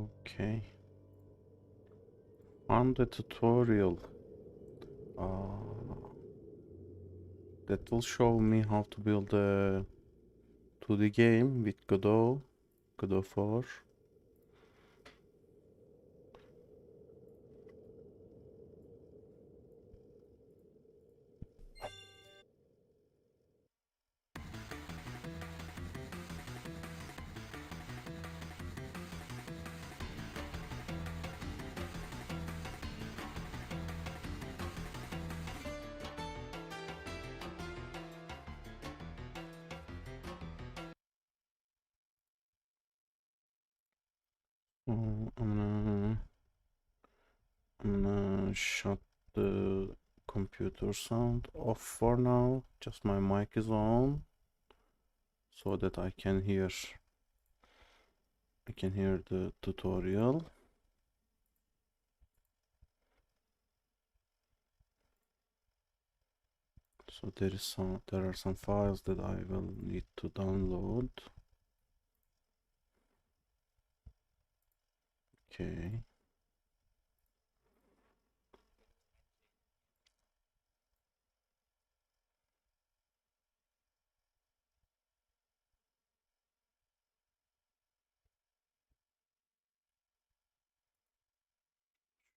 Okay. On the tutorial, that will show me how to build a 2D game with Godot, Godot 4. I'm gonna shut the computer sound off for now. Just my mic is on so that I can hear the tutorial. So there are some files that I will need to download. Okay.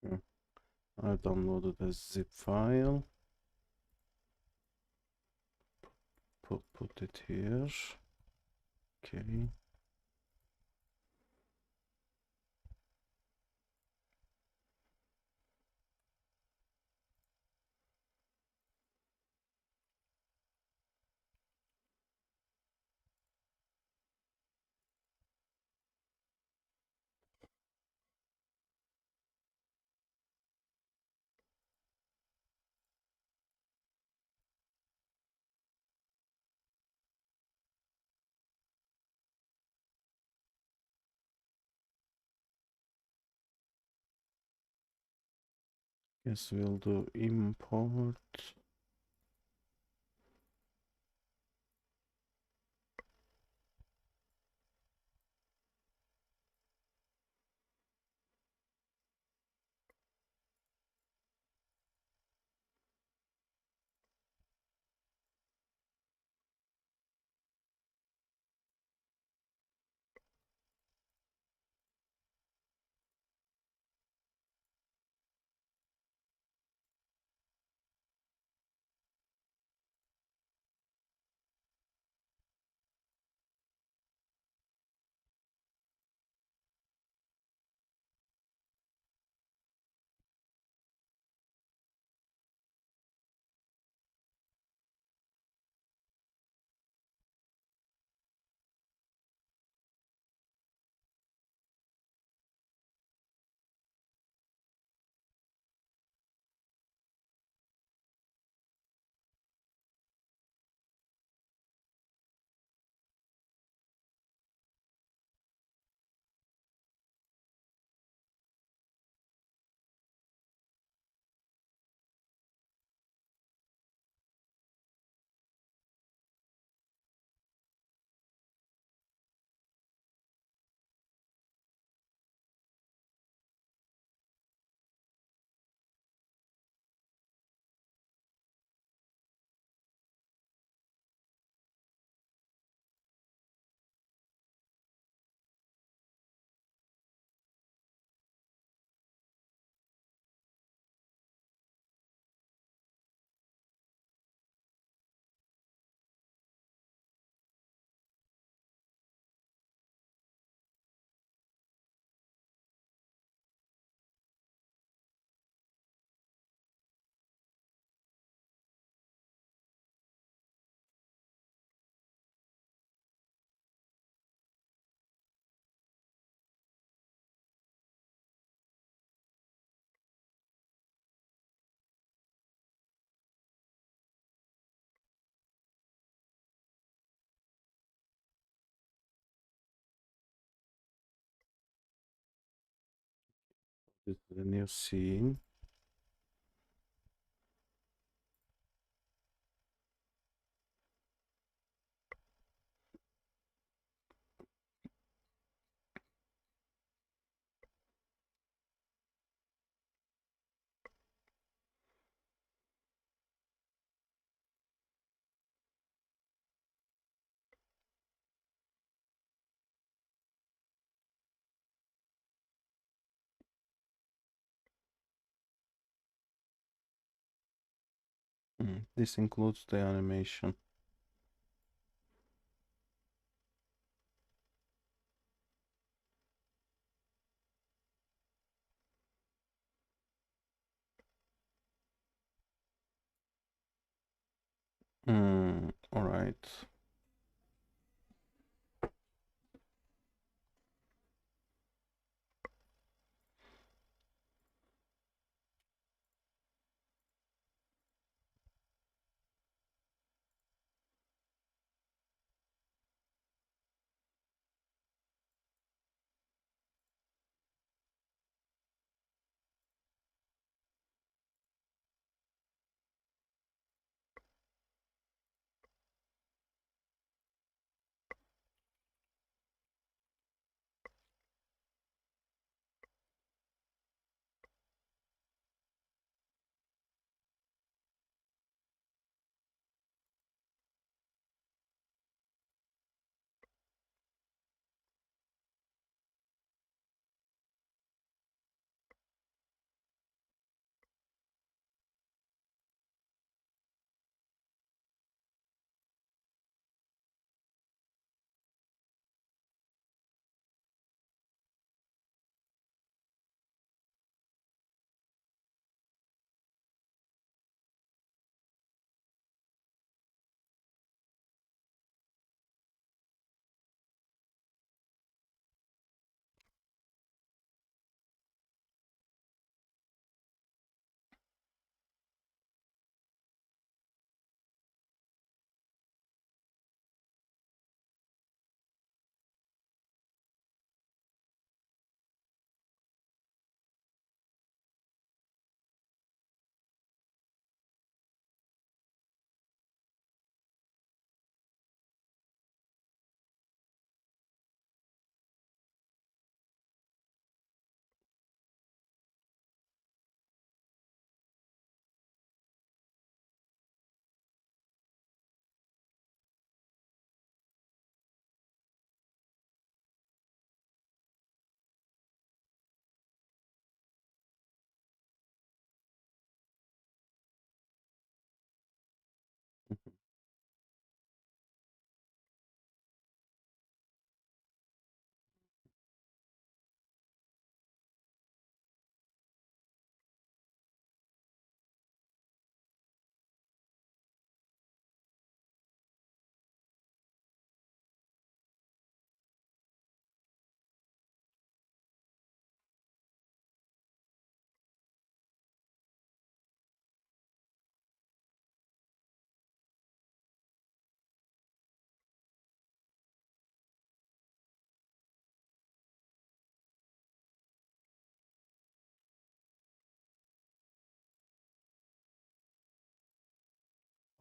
Sure. I've downloaded a zip file. Put it here. Okay. Guess we'll do import. This is a new scene. This includes the animation. All right.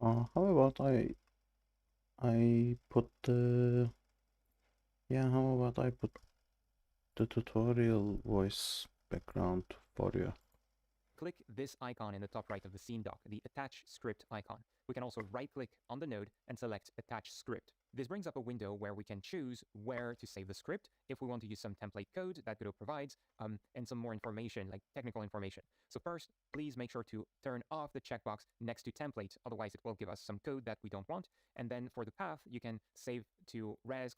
How about I put the how about I put the tutorial voice background for you? Click this icon in the top right of the scene dock, the Attach Script icon. We can also right-click on the node and select Attach Script. This brings up a window where we can choose where to save the script if we want to use some template code that Godot provides, and some more information, like technical information. So first, please make sure to turn off the checkbox next to template, otherwise it will give us some code that we don't want. And then for the path, you can save to res://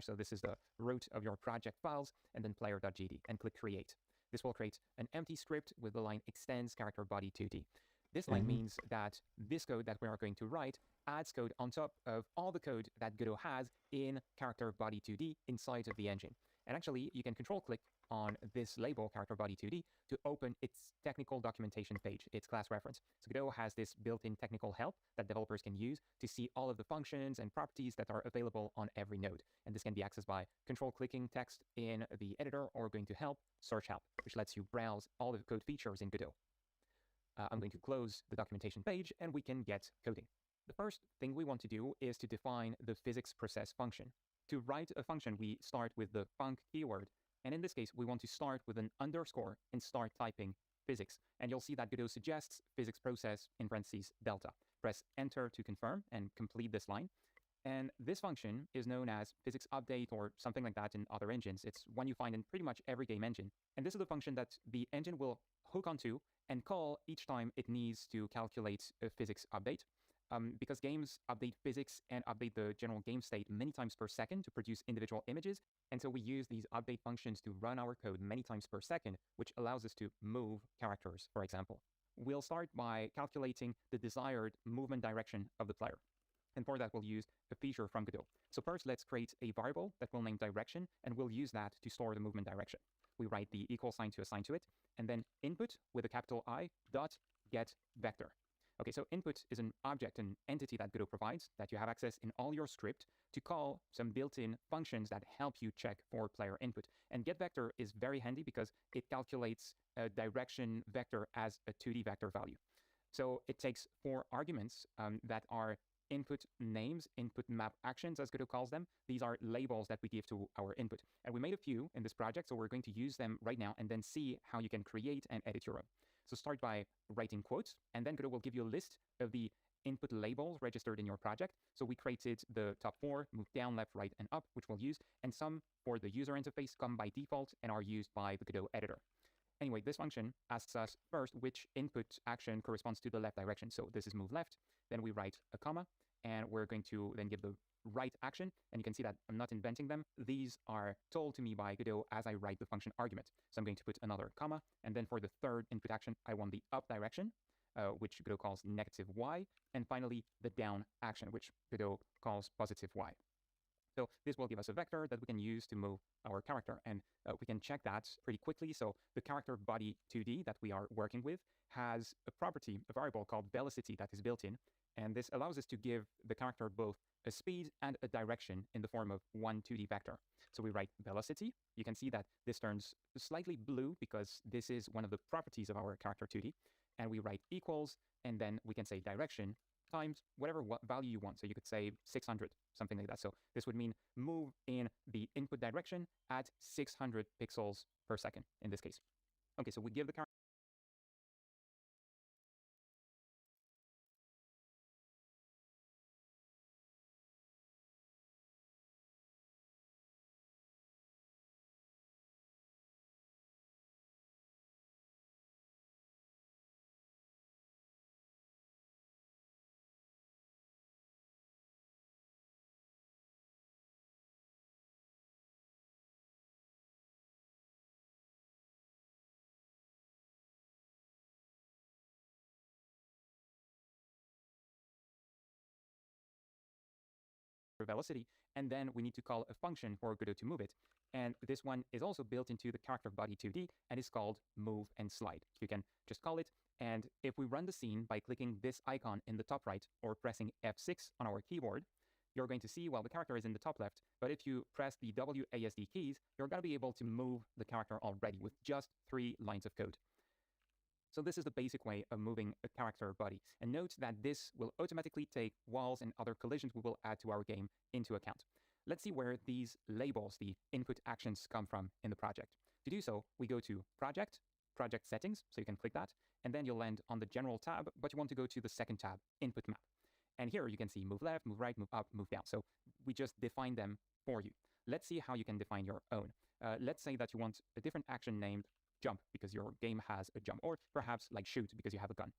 so this is the root of your project files, and then player.gd, and click Create. This will create an empty script with the line extends character body 2D. This line means that this code that we are going to write adds code on top of all the code that Godot has in character body 2D inside of the engine. And actually, you can control click on this label, character body 2D, to open its technical documentation page, its class reference. So Godot has this built-in technical help that developers can use to see all of the functions and properties that are available on every node. And this can be accessed by control-clicking text in the editor or going to help, search help, which lets you browse all the code features in Godot. I'm going to close the documentation page and we can get coding. The first thing we want to do is to define the physics process function. To write a function, we start with the func keyword. And in this case, we want to start with an underscore and start typing physics. And you'll see that Godot suggests physics process in parentheses delta. Press enter to confirm and complete this line. And this function is known as physics update or something like that in other engines. It's one you find in pretty much every game engine. And this is the function that the engine will hook onto and call each time it needs to calculate a physics update. Because games update physics and update the general game state many times per second to produce individual images. And so we use these update functions to run our code many times per second, which allows us to move characters, for example. We'll start by calculating the desired movement direction of the player. And for that, we'll use a feature from Godot. So first, let's create a variable that we'll name direction, and we'll use that to store the movement direction. We write the equal sign to assign to it, and then input with a capital I dot get vector. Okay, so input is an object, an entity that Godot provides that you have access in all your script to call some built-in functions that help you check for player input. And get vector is very handy because it calculates a direction vector as a 2D vector value. So it takes 4 arguments that are input names, input map actions, as Godot calls them. These are labels that we give to our input. And we made a few in this project, so we're going to use them right now and then see how you can create and edit your own. So start by writing quotes, and then Godot will give you a list of the input labels registered in your project. So we created the top 4, move down, left, right, and up, which we'll use, and some for the user interface come by default and are used by the Godot editor. Anyway, this function asks us first which input action corresponds to the left direction. So this is move left, then we write a comma, and we're going to then give the right action. And you can see that I'm not inventing them. These are told to me by Godot as I write the function argument. So I'm going to put another comma, and then for the third input action, I want the up direction, which Godot calls negative y, and finally the down action, which Godot calls positive y. So this will give us a vector that we can use to move our character, and we can check that pretty quickly. So the character body 2D that we are working with has a property, a variable called velocity that is built in, and this allows us to give the character both a speed and a direction in the form of one 2D vector. So we write velocity. You can see that this turns slightly blue because this is one of the properties of our character 2D, and we write equals, and then we can say direction times whatever value you want. So you could say 600, something like that. So this would mean move in the input direction at 600 pixels per second in this case. Okay, so we give the character velocity, and then we need to call a function for Godot to move it. And this one is also built into the character body 2D and is called move and slide. So you can just call it, and if we run the scene by clicking this icon in the top right or pressing F6 on our keyboard, you're going to see, well, the character is in the top left, but if you press the WASD keys, you're going to be able to move the character already with just 3 lines of code. So this is the basic way of moving a character body. And note that this will automatically take walls and other collisions we will add to our game into account. Let's see where these labels, the input actions, come from in the project. To do so, we go to Project, Project Settings, so you can click that, and then you'll land on the General tab, but you want to go to the second tab, Input Map. And here you can see move left, move right, move up, move down. So we just define them for you. Let's see how you can define your own. Let's say that you want a different action named jump because your game has a jump, or perhaps like shoot because you have a gun.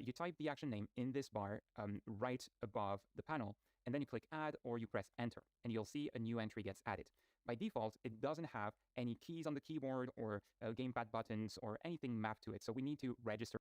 You type the action name in this bar right above the panel, and then you click add or you press enter, and you'll see a new entry gets added. By default, it doesn't have any keys on the keyboard or gamepad buttons or anything mapped to it, so we need to register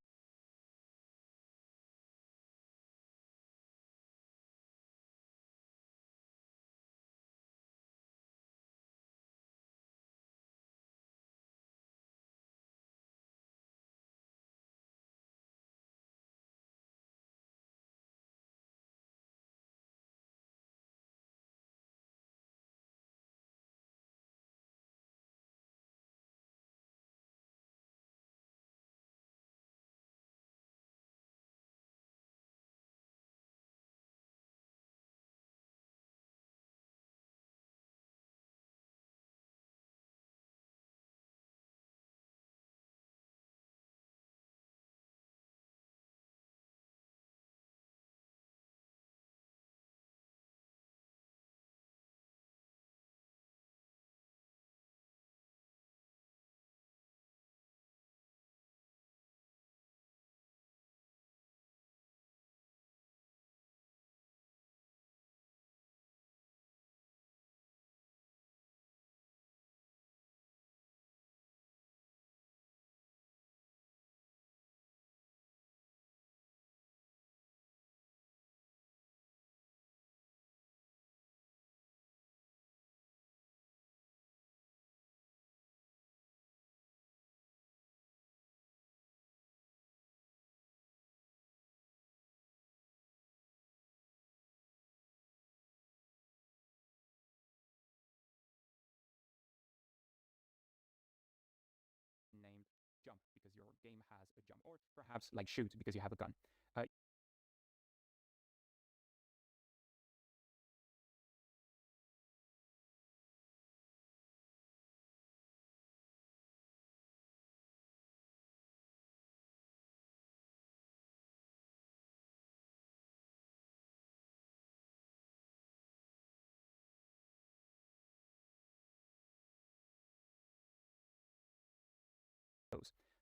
game has a jump, or perhaps like shoot because you have a gun.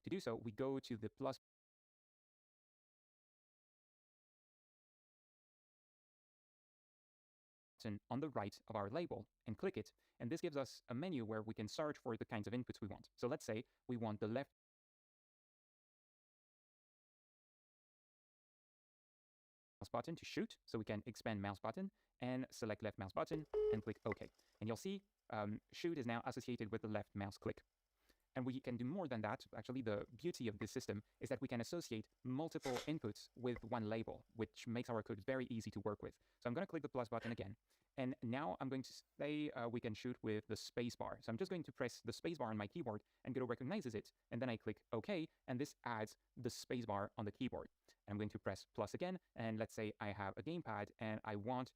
To do so, we go to the plus button on the right of our label and click it, and this gives us a menu where we can search for the kinds of inputs we want. So let's say we want the left mouse button to shoot, so we can expand mouse button and select left mouse button and click OK. And you'll see shoot is now associated with the left mouse click. And we can do more than that. Actually, the beauty of this system is that we can associate multiple inputs with one label, which makes our code very easy to work with. So I'm going to click the plus button again. And now I'm going to say we can shoot with the space bar. So I'm just going to press the space bar on my keyboard, and Godot recognizes it. And then I click OK, and this adds the space bar on the keyboard. I'm going to press plus again. And let's say I have a gamepad, and I want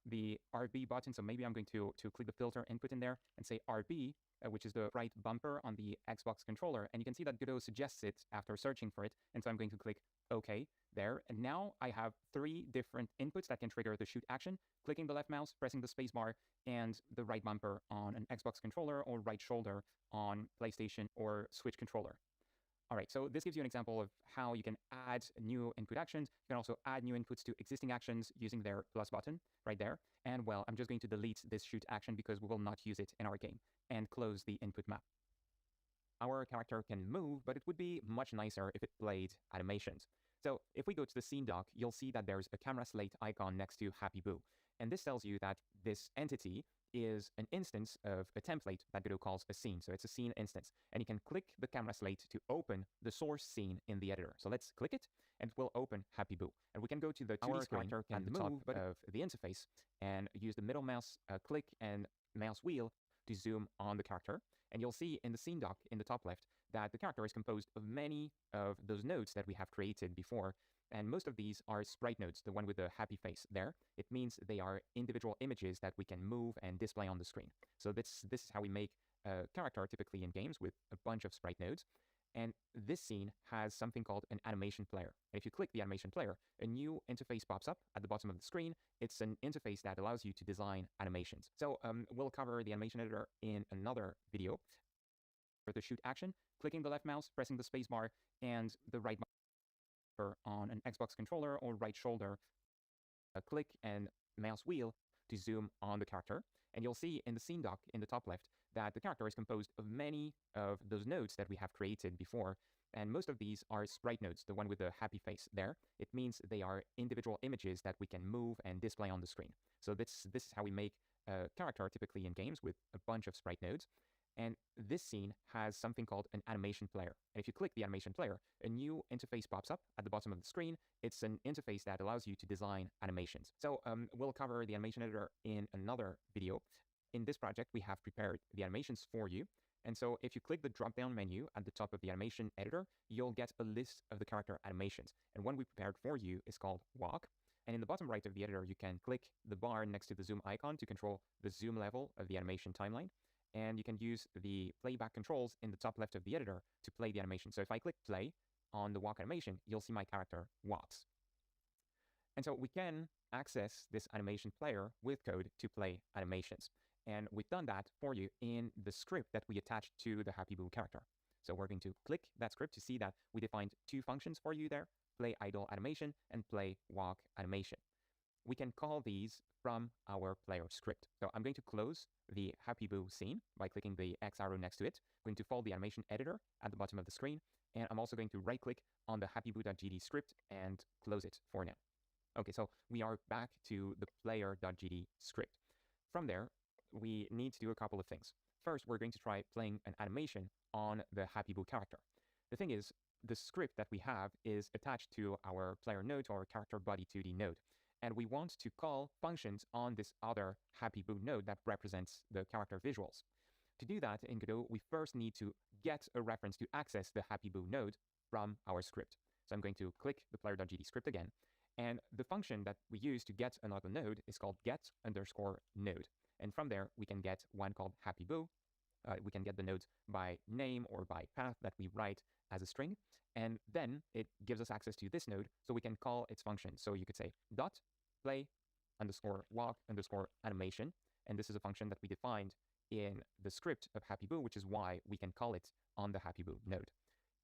the RB button. So maybe I'm going to click the filter input in there and say RB, which is the right bumper on the Xbox controller. And you can see that Godot suggests it after searching for it. And so I'm going to click OK there. And now I have 3 different inputs that can trigger the shoot action: clicking the left mouse, pressing the space bar, and the right bumper on an Xbox controller, or right shoulder on PlayStation or Switch controller. All right, so this gives you an example of how you can add new input actions. You can also add new inputs to existing actions using their plus button right there. And well, I'm just going to delete this shoot action because we will not use it in our game, and close the input map. Our character can move, but it would be much nicer if it played animations. So if we go to the scene dock, you'll see that there's a camera slate icon next to Happy Boo. And this tells you that this entity is an instance of a template that Godot calls a scene. So it's a scene instance. And you can click the camera slate to open the source scene in the editor. So let's click it, and it will open Happy Boo. And we can go to the 2D screen at the top of the interface and use the middle mouse click and mouse wheel to zoom on the character. And you'll see in the scene dock in the top left that the character is composed of many of those nodes that we have created before. And most of these are sprite nodes, the one with the happy face there. It means they are individual images that we can move and display on the screen. So this is how we make a character typically in games, with a bunch of sprite nodes. And this scene has something called an animation player. And if you click the animation player, a new interface pops up at the bottom of the screen. It's an interface that allows you to design animations. So we'll cover the animation editor in another video. For the shoot action, clicking the left mouse, pressing the space bar, and the right bumper on an Xbox controller or right shoulder, click and mouse wheel to zoom on the character. And you'll see in the scene dock in the top left that the character is composed of many of those nodes that we have created before. And most of these are sprite nodes, the one with the happy face there. It means they are individual images that we can move and display on the screen. So this is how we make a character typically in games, with a bunch of sprite nodes. And this scene has something called an animation player. And if you click the animation player, a new interface pops up at the bottom of the screen. It's an interface that allows you to design animations. So we'll cover the animation editor in another video. In this project, we have prepared the animations for you. And so if you click the drop-down menu at the top of the animation editor, you'll get a list of the character animations. And one we prepared for you is called Walk. And in the bottom right of the editor, you can click the bar next to the zoom icon to control the zoom level of the animation timeline. And you can use the playback controls in the top left of the editor to play the animation. So if I click play on the walk animation, you'll see my character walks. And so we can access this animation player with code to play animations. And we've done that for you in the script that we attached to the Happy Boo character. So we're going to click that script to see that we defined 2 functions for you there: play idle animation and play walk animation. We can call these from our player script. So I'm going to close the Happy Boo scene by clicking the X arrow next to it. I'm going to follow the animation editor at the bottom of the screen. And I'm also going to right-click on the happyboo.gd script and close it for now. Okay, so we are back to the player.gd script. From there, we need to do a couple of things. First, we're going to try playing an animation on the Happy Boo character. The thing is, the script that we have is attached to our player node, or character body 2D node. And we want to call functions on this other Happy Boo node that represents the character visuals. To do that in Godot, we first need to get a reference to access the Happy Boo node from our script. So I'm going to click the player.gd script again. And the function that we use to get another node is called get_node. And from there, we can get one called happyboo. We can get the nodes by name or by path that we write as a string. And then it gives us access to this node, so we can call its function. So you could say dot play underscore walk underscore animation. And this is a function that we defined in the script of happyboo, which is why we can call it on the happyboo node.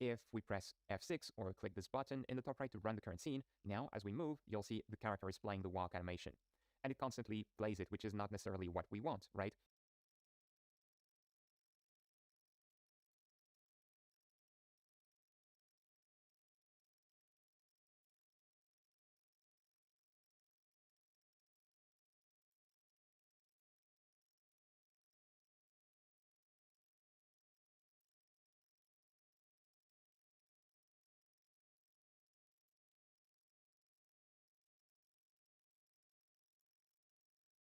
If we press F6 or click this button in the top right to run the current scene, now as we move, you'll see the character is playing the walk animation. And it constantly plays it, which is not necessarily what we want, right?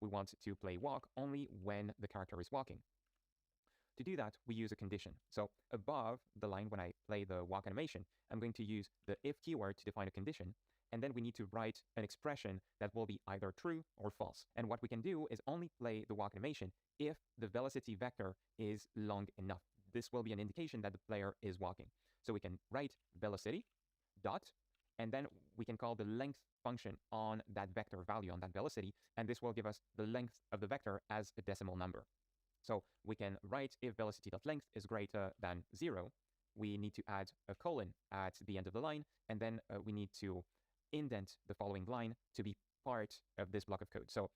We want to play walk only when the character is walking. To do that, we use a condition. So above the line when I play the walk animation, I'm going to use the if keyword to define a condition, and then we need to write an expression that will be either true or false. And what we can do is only play the walk animation if the velocity vector is long enough. This will be an indication that the player is walking. So we can write velocity dot, and then we can call the length function on that vector value, on that velocity, and this will give us the length of the vector as a decimal number. So we can write if velocity.length is greater than 0, we need to add a colon at the end of the line, and then we need to indent the following line to be part of this block of code. So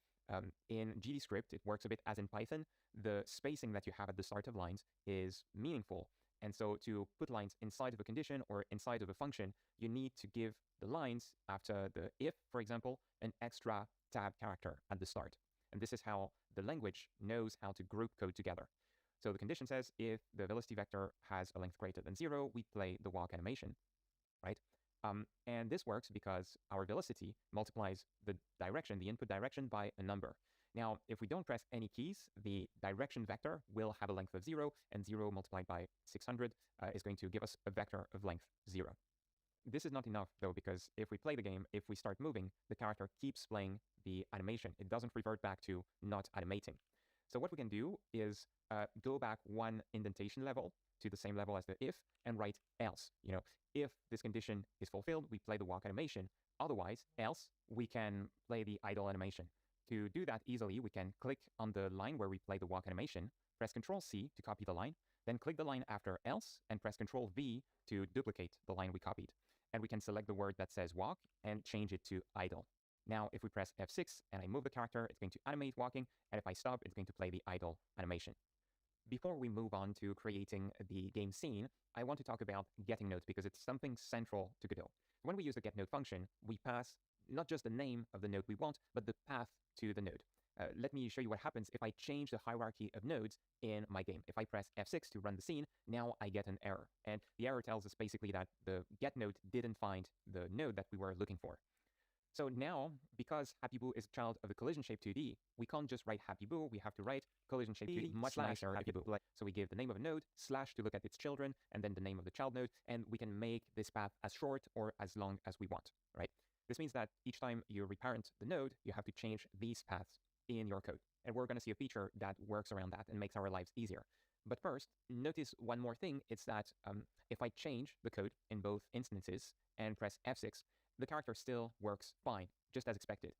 in GDScript, it works a bit as in Python. The spacing that you have at the start of lines is meaningful. And so to put lines inside of a condition or inside of a function, you need to give the lines after the if, for example, an extra tab character at the start. And this is how the language knows how to group code together. So the condition says if the velocity vector has a length greater than 0, we play the walk animation, right? And this works because our velocity multiplies the direction, the input direction, by a number. Now, if we don't press any keys, the direction vector will have a length of 0, and 0 multiplied by 600 is going to give us a vector of length 0. This is not enough, though, because if we play the game, if we start moving, the character keeps playing the animation. It doesn't revert back to not animating. So what we can do is go back one indentation level to the same level as the if and write else. If this condition is fulfilled, we play the walk animation. Otherwise, else, we can play the idle animation. To do that easily, we can click on the line where we play the walk animation, press Ctrl+C to copy the line, then click the line after else and press Ctrl+V to duplicate the line we copied. And we can select the word that says walk and change it to idle. Now, if we press F6 and I move the character, it's going to animate walking, and if I stop, it's going to play the idle animation. Before we move on to creating the game scene, I want to talk about getting nodes because it's something central to Godot. When we use the getNode function, we pass not just the name of the node we want, but the path to the node. Let me show you what happens if I change the hierarchy of nodes in my game. If I press F6 to run the scene, now I get an error. And the error tells us basically that the getNode didn't find the node that we were looking for. So now, because happyboo is a child of the collision shape 2D, we can't just write happyboo, we have to write collision shape 2D much nicer happyboo. So we give the name of a node, slash to look at its children, and then the name of the child node, and we can make this path as short or as long as we want, right? This means that each time you reparent the node, you have to change these paths in your code. And we're going to see a feature that works around that and makes our lives easier. But first, notice one more thing. It's that if I change the code in both instances and press F6, the character still works fine, just as expected.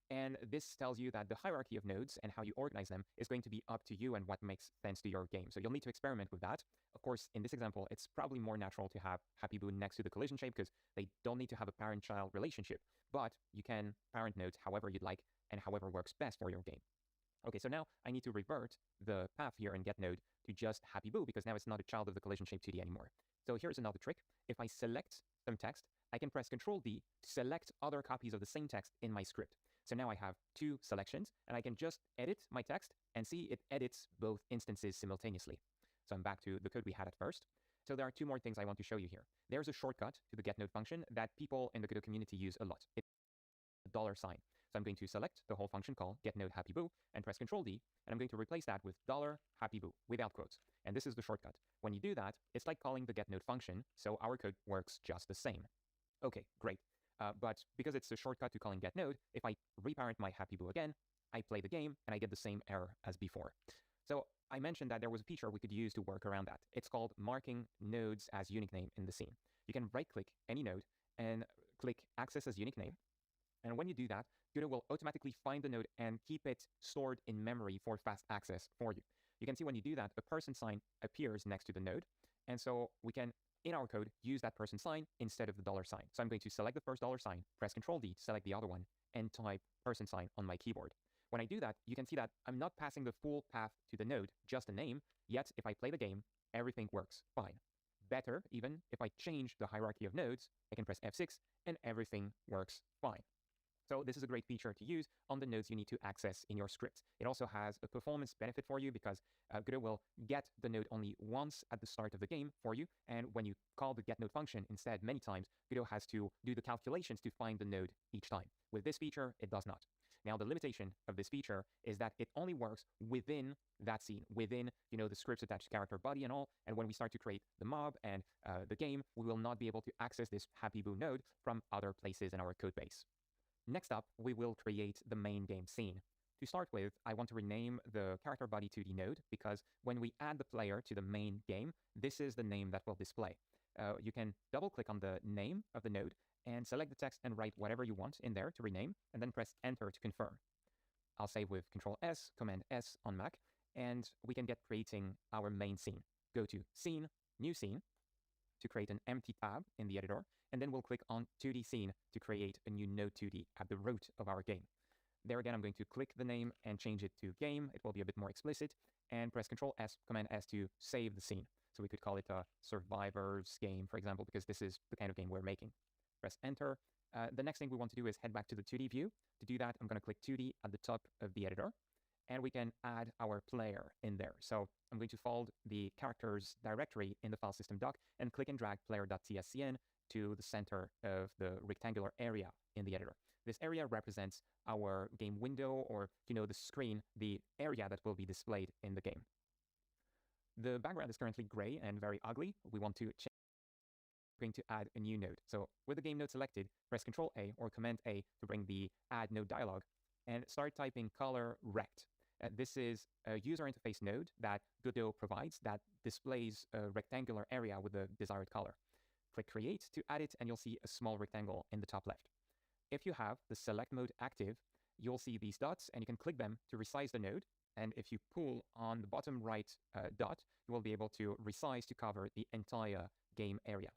And this tells you that the hierarchy of nodes and how you organize them is going to be up to you and what makes sense to your game. So you'll need to experiment with that. Of course, in this example, it's probably more natural to have happyboo next to the collision shape because they don't need to have a parent-child relationship. But you can parent nodes however you'd like and however works best for your game. Okay, so now I need to revert the path here in getNode to just happyboo because now it's not a child of the collision shape 2D anymore. So here's another trick. If I select some text, I can press Ctrl+D to select other copies of the same text in my script. So now I have two selections, and I can just edit my text and see it edits both instances simultaneously. So I'm back to the code we had at first. So there are two more things I want to show you here. There's a shortcut to the getNode function that people in the Godot community use a lot. It's $. So I'm going to select the whole function call getNodeHappyBoo and press Control D, and I'm going to replace that with $happyboo without quotes. And this is the shortcut. When you do that, it's like calling the getNode function, so our code works just the same. Okay, great. But because it's a shortcut to calling getNode, if I reparent my HappyBoo again, I play the game and I get the same error as before. So I mentioned that there was a feature we could use to work around that. It's called marking nodes as unique name in the scene. You can right-click any node and click Access as unique name. And when you do that, Godot will automatically find the node and keep it stored in memory for fast access for you. You can see when you do that, a person sign appears next to the node. And so we can, in our code, use that person sign instead of the $sign. So I'm going to select the first $sign, press Control D, select the other one, and type person sign on my keyboard. When I do that, you can see that I'm not passing the full path to the node, just a name, yet if I play the game, everything works fine. Better, even, if I change the hierarchy of nodes, I can press F6 and everything works fine. So this is a great feature to use on the nodes you need to access in your script. It also has a performance benefit for you because Godot will get the node only once at the start of the game for you, and when you call the getNode function instead many times, Godot has to do the calculations to find the node each time. With this feature, it does not. Now, the limitation of this feature is that it only works within that scene, within, the scripts attached to character body and all. And when we start to create the mob and the game, we will not be able to access this HappyBoo node from other places in our code base. Next up, we will create the main game scene. To start with, I want to rename the character body 2D node because when we add the player to the main game, this is the name that will display. You can double-click on the name of the node and select the text and write whatever you want in there to rename, and then press Enter to confirm. I'll save with Control-S, Command-S on Mac, and we can get creating our main scene. Go to Scene, New Scene, to create an empty tab in the editor, and then we'll click on 2D Scene to create a new Node 2D at the root of our game. There again, I'm going to click the name and change it to Game. It will be a bit more explicit, and press Control-S, Command-S to save the scene. So we could call it a Survivors game, for example, because this is the kind of game we're making. Press Enter. The next thing we want to do is head back to the 2D view. To do that, I'm going to click 2D at the top of the editor, and we can add our player in there. So I'm going to fold the characters directory in the file system doc and click and drag player.tscn to the center of the rectangular area in the editor. This area represents our game window, or the screen, the area that will be displayed in the game. The background is currently gray and very ugly. We want to change. Going to add a new node. So with the game node selected, press Control-A or Command-A to bring the Add Node dialog and start typing color rect. This is a user interface node that Godot provides that displays a rectangular area with the desired color. Click Create to add it, and you'll see a small rectangle in the top left. If you have the select mode active, you'll see these dots, and you can click them to resize the node. And if you pull on the bottom right dot, you will be able to resize to cover the entire game area.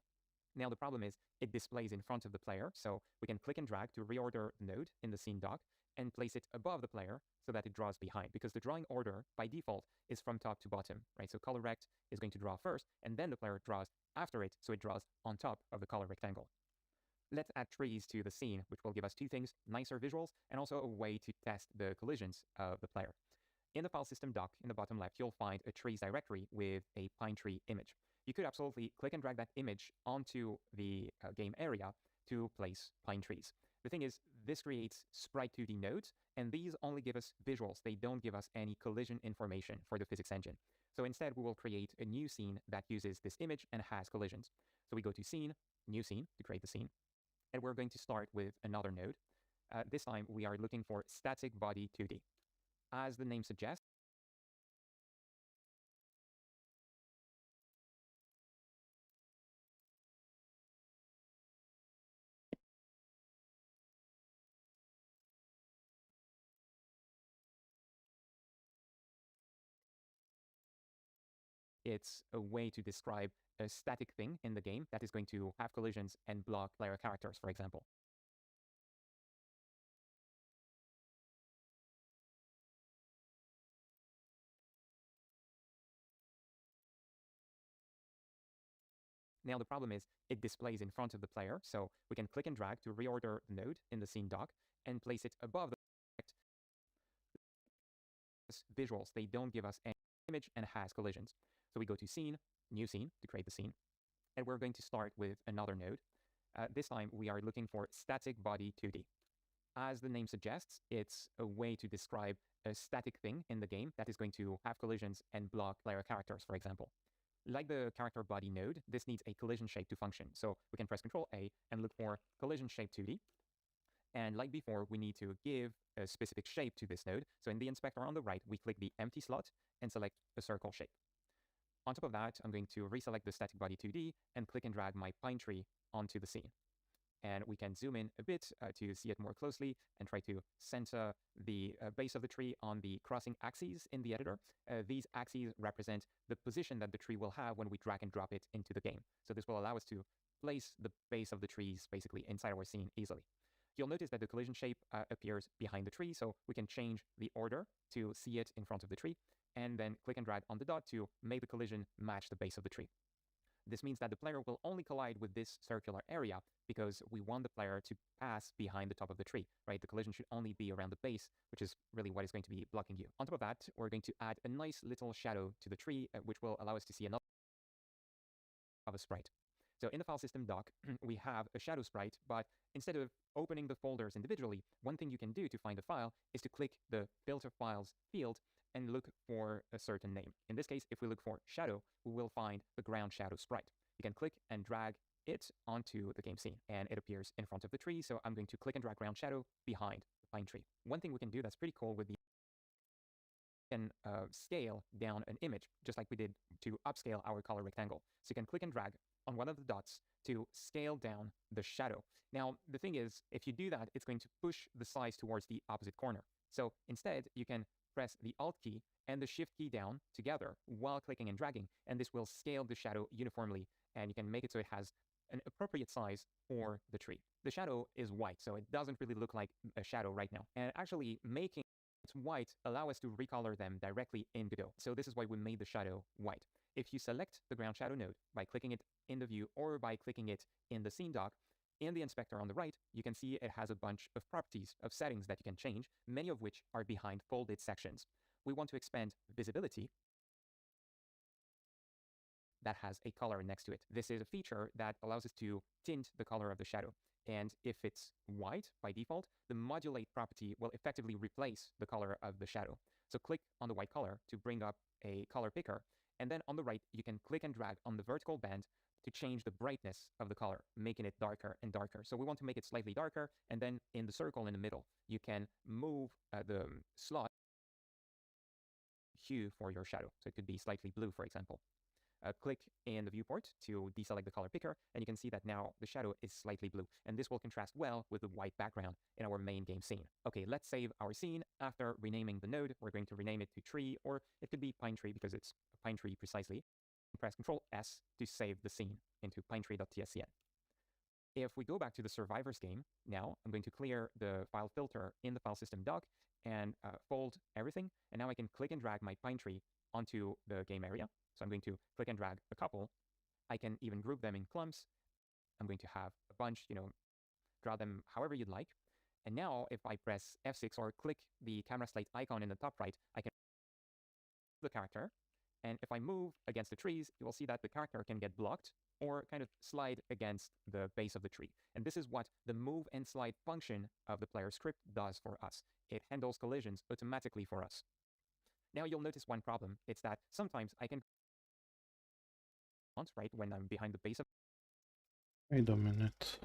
Now, the problem is it displays in front of the player, so we can click and drag to reorder the node in the scene doc and place it above the player so that it draws behind, because the drawing order by default is from top to bottom, right? So color rect is going to draw first, and then the player draws after it, so it draws on top of the color rectangle. Let's add trees to the scene, which will give us two things: nicer visuals and also a way to test the collisions of the player. In the file system doc, in the bottom left, you'll find a trees directory with a pine tree image. You could absolutely click and drag that image onto the game area to place pine trees. The thing is, this creates Sprite 2D nodes, and these only give us visuals. They don't give us any collision information for the physics engine. So instead, we will create a new scene that uses this image and has collisions. So we go to Scene, New Scene to create the scene, and we're going to start with another node. This time, we are looking for Static Body 2D. As the name suggests, it's a way to describe a static thing in the game that is going to have collisions and block player characters, for example. Now, the problem is it displays in front of the player, so we can click and drag to reorder the node in the scene doc and place it above the visuals. They don't give us any image and has collisions. So we go to Scene, New Scene to create the scene, and we're going to start with another node. This time, we are looking for Static Body 2D. As the name suggests, it's a way to describe a static thing in the game that is going to have collisions and block player characters, for example. Like the character body node, this needs a collision shape to function. So we can press Ctrl A and look for collision shape 2D. And like before, we need to give a specific shape to this node. So in the inspector on the right, we click the empty slot and select a circle shape. On top of that, I'm going to reselect the static body 2D and click and drag my pine tree onto the scene. And we can zoom in a bit to see it more closely and try to center the base of the tree on the crossing axes in the editor. These axes represent the position that the tree will have when we drag and drop it into the game. So this will allow us to place the base of the trees basically inside our scene easily. You'll notice that the collision shape appears behind the tree, so we can change the order to see it in front of the tree, and then click and drag on the dot to make the collision match the base of the tree. This means that the player will only collide with this circular area because we want the player to pass behind the top of the tree, right? The collision should only be around the base, which is really what is going to be blocking you. On top of that, we're going to add a nice little shadow to the tree, which will allow us to see another of a sprite. So in the file system doc, we have a shadow sprite, but instead of opening the folders individually, one thing you can do to find a file is to click the filter files field and look for a certain name. In this case, if we look for shadow, we will find the ground shadow sprite. You can click and drag it onto the game scene, and it appears in front of the tree. So I'm going to click and drag ground shadow behind the pine tree. One thing we can do that's pretty cool with the can scale down an image, just like we did to upscale our color rectangle. So you can click and drag on one of the dots to scale down the shadow. Now, the thing is, if you do that, it's going to push the size towards the opposite corner. So instead, you can press the Alt key and the Shift key down together while clicking and dragging, and this will scale the shadow uniformly, and you can make it so it has an appropriate size for the tree. The shadow is white, so it doesn't really look like a shadow right now. And actually making it's white allow us to recolor them directly in Godot. So this is why we made the shadow white. If you select the ground shadow node by clicking it in the view or by clicking it in the scene doc, in the inspector on the right, you can see it has a bunch of properties of settings that you can change, many of which are behind folded sections. We want to expand visibility that has a color next to it. This is a feature that allows us to tint the color of the shadow. And if it's white by default, the modulate property will effectively replace the color of the shadow. So click on the white color to bring up a color picker. And then on the right, you can click and drag on the vertical band to change the brightness of the color, making it darker and darker. So we want to make it slightly darker. And then in the circle in the middle, you can move the slot hue for your shadow. So it could be slightly blue, for example. Click in the viewport to deselect the color picker, and you can see that now the shadow is slightly blue, and this will contrast well with the white background in our main game scene. Okay, let's save our scene. After renaming the node, we're going to rename it to tree, or it could be pine tree because it's a pine tree precisely. Press Ctrl S to save the scene into pinetree.tscn. If we go back to the survivors game, now I'm going to clear the file filter in the file system doc and fold everything, and now I can click and drag my pine tree onto the game area. So I'm going to click and drag a couple. I can even group them in clumps. I'm going to have a bunch, draw them however you'd like. And now if I press F6 or click the camera slate icon in the top right, I can move the character. And if I move against the trees, you will see that the character can get blocked or kind of slide against the base of the tree. And this is what the move and slide function of the player script does for us. It handles collisions automatically for us. Now you'll notice one problem. It's that sometimes I can right when I'm behind the base of Wait a minute.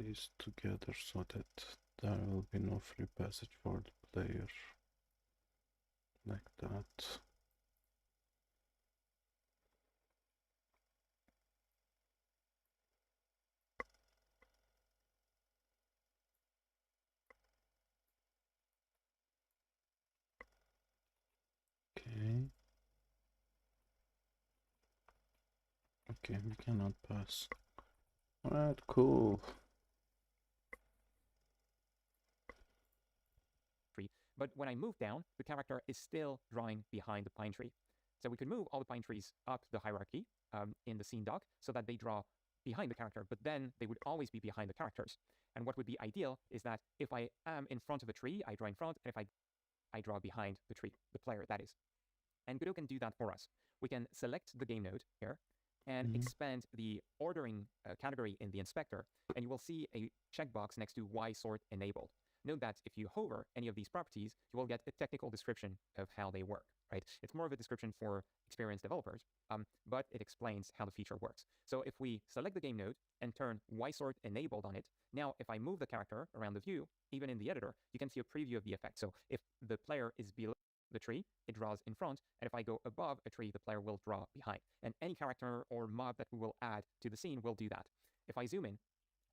these together so that there will be no free passage for the player. Like that. Okay. Okay, we cannot pass. Alright, cool. But when I move down, the character is still drawing behind the pine tree. So we could move all the pine trees up the hierarchy in the scene dock so that they draw behind the character, but then they would always be behind the characters. And what would be ideal is that if I am in front of a tree, I draw in front, and if I draw behind the tree, the player, that is. And Godot can do that for us. We can select the game node here and expand the ordering category in the inspector, and you will see a checkbox next to Y sort enabled. Note that if you hover any of these properties, you will get a technical description of how they work, right? It's more of a description for experienced developers, but it explains how the feature works. So if we select the game node and turn Y sort enabled on it, now if I move the character around the view, even in the editor, you can see a preview of the effect. So if the player is below the tree, it draws in front, and if I go above a tree, the player will draw behind. And any character or mob that we will add to the scene will do that. If I zoom in,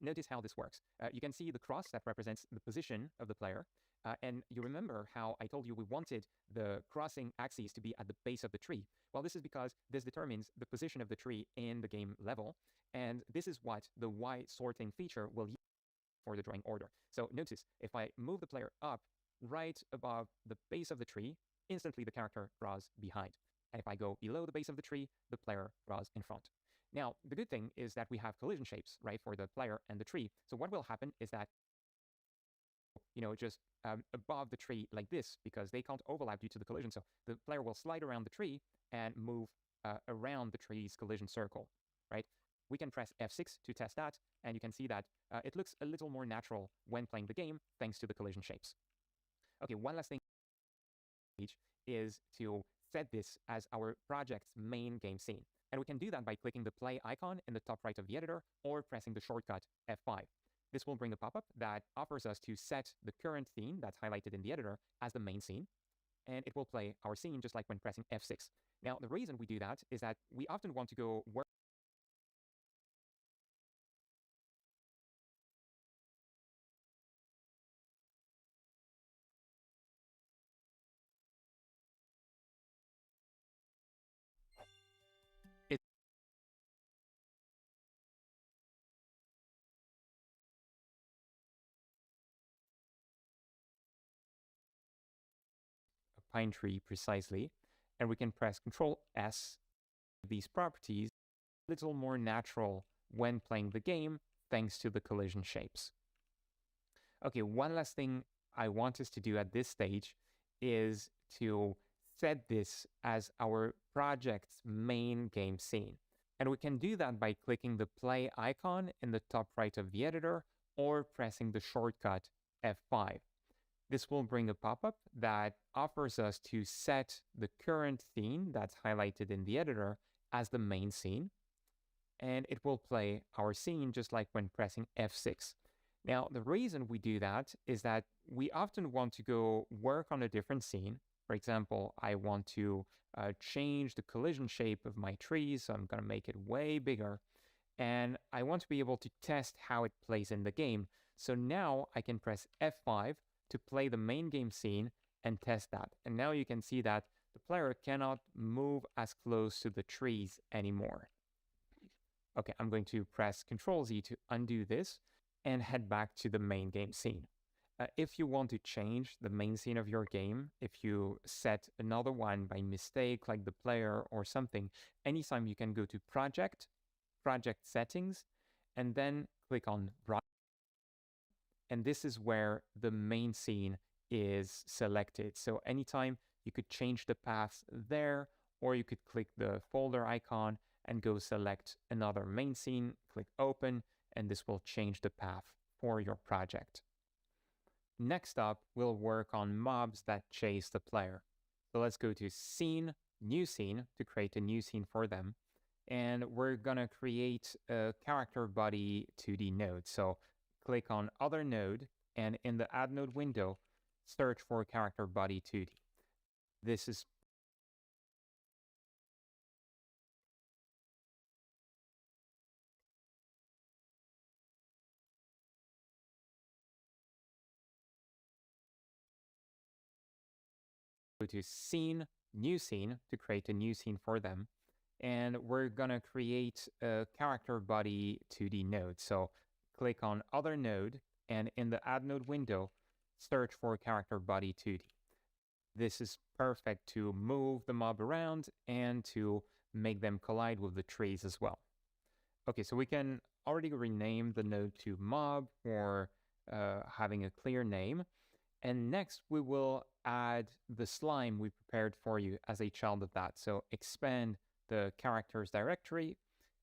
notice how this works. You can see the cross that represents the position of the player, and you remember how I told you we wanted the crossing axes to be at the base of the tree. Well, this is because this determines the position of the tree in the game level, and this is what the Y sorting feature will use for the drawing order. So notice, if I move the player up right above the base of the tree, instantly the character draws behind. And if I go below the base of the tree, the player draws in front. Now, the good thing is that we have collision shapes, right, for the player and the tree. So what will happen is that, just above the tree like this, because they can't overlap due to the collision. So the player will slide around the tree and move around the tree's collision circle, right? We can press F6 to test that, and you can see that it looks a little more natural when playing the game, thanks to the collision shapes. Okay, one last thing is to set this as our project's main game scene. And we can do that by clicking the play icon in the top right of the editor or pressing the shortcut F5. This will bring a pop-up that offers us to set the current scene that's highlighted in the editor as the main scene, and it will play our scene just like when pressing F6. Now, the reason we do that is that we often want to go work a pine tree precisely, and we can press Control S. These properties a little more natural when playing the game, thanks to the collision shapes. Okay, one last thing I want us to do at this stage is to set this as our project's main game scene. And we can do that by clicking the play icon in the top right of the editor or pressing the shortcut F5. This will bring a pop-up that offers us to set the current scene that's highlighted in the editor as the main scene, and it will play our scene just like when pressing F6. Now, the reason we do that is that we often want to go work on a different scene. For example, I want to change the collision shape of my tree, so I'm going to make it way bigger. And I want to be able to test how it plays in the game. So now I can press F5 to play the main game scene and test that. And now you can see that the player cannot move as close to the trees anymore. Okay, I'm going to press Control Z to undo this and head back to the main game scene. If you want to change the main scene of your game, if you set another one by mistake, like the player or something, anytime you can go to Project, Project Settings, and then click on Broadcast. And this is where the main scene is selected. So anytime you could change the paths there, or you could click the folder icon and go select another main scene, click Open, and this will change the path for your project. Next up, we'll work on mobs that chase the player. So let's go to Scene, New Scene to create a new scene for them. And we're gonna create a character body 2D node. So click on Other Node, and in the Add Node window, search for character body 2D. This is go to Scene, New Scene to create a new scene for them. And we're gonna create a character body 2D node. So click on Other Node, and in the Add Node window, search for character body 2D. This is perfect to move the mob around and to make them collide with the trees as well. Okay, so we can already rename the node to mob for having a clear name. And next we will add the slime we prepared for you as a child of that. So expand the characters directory,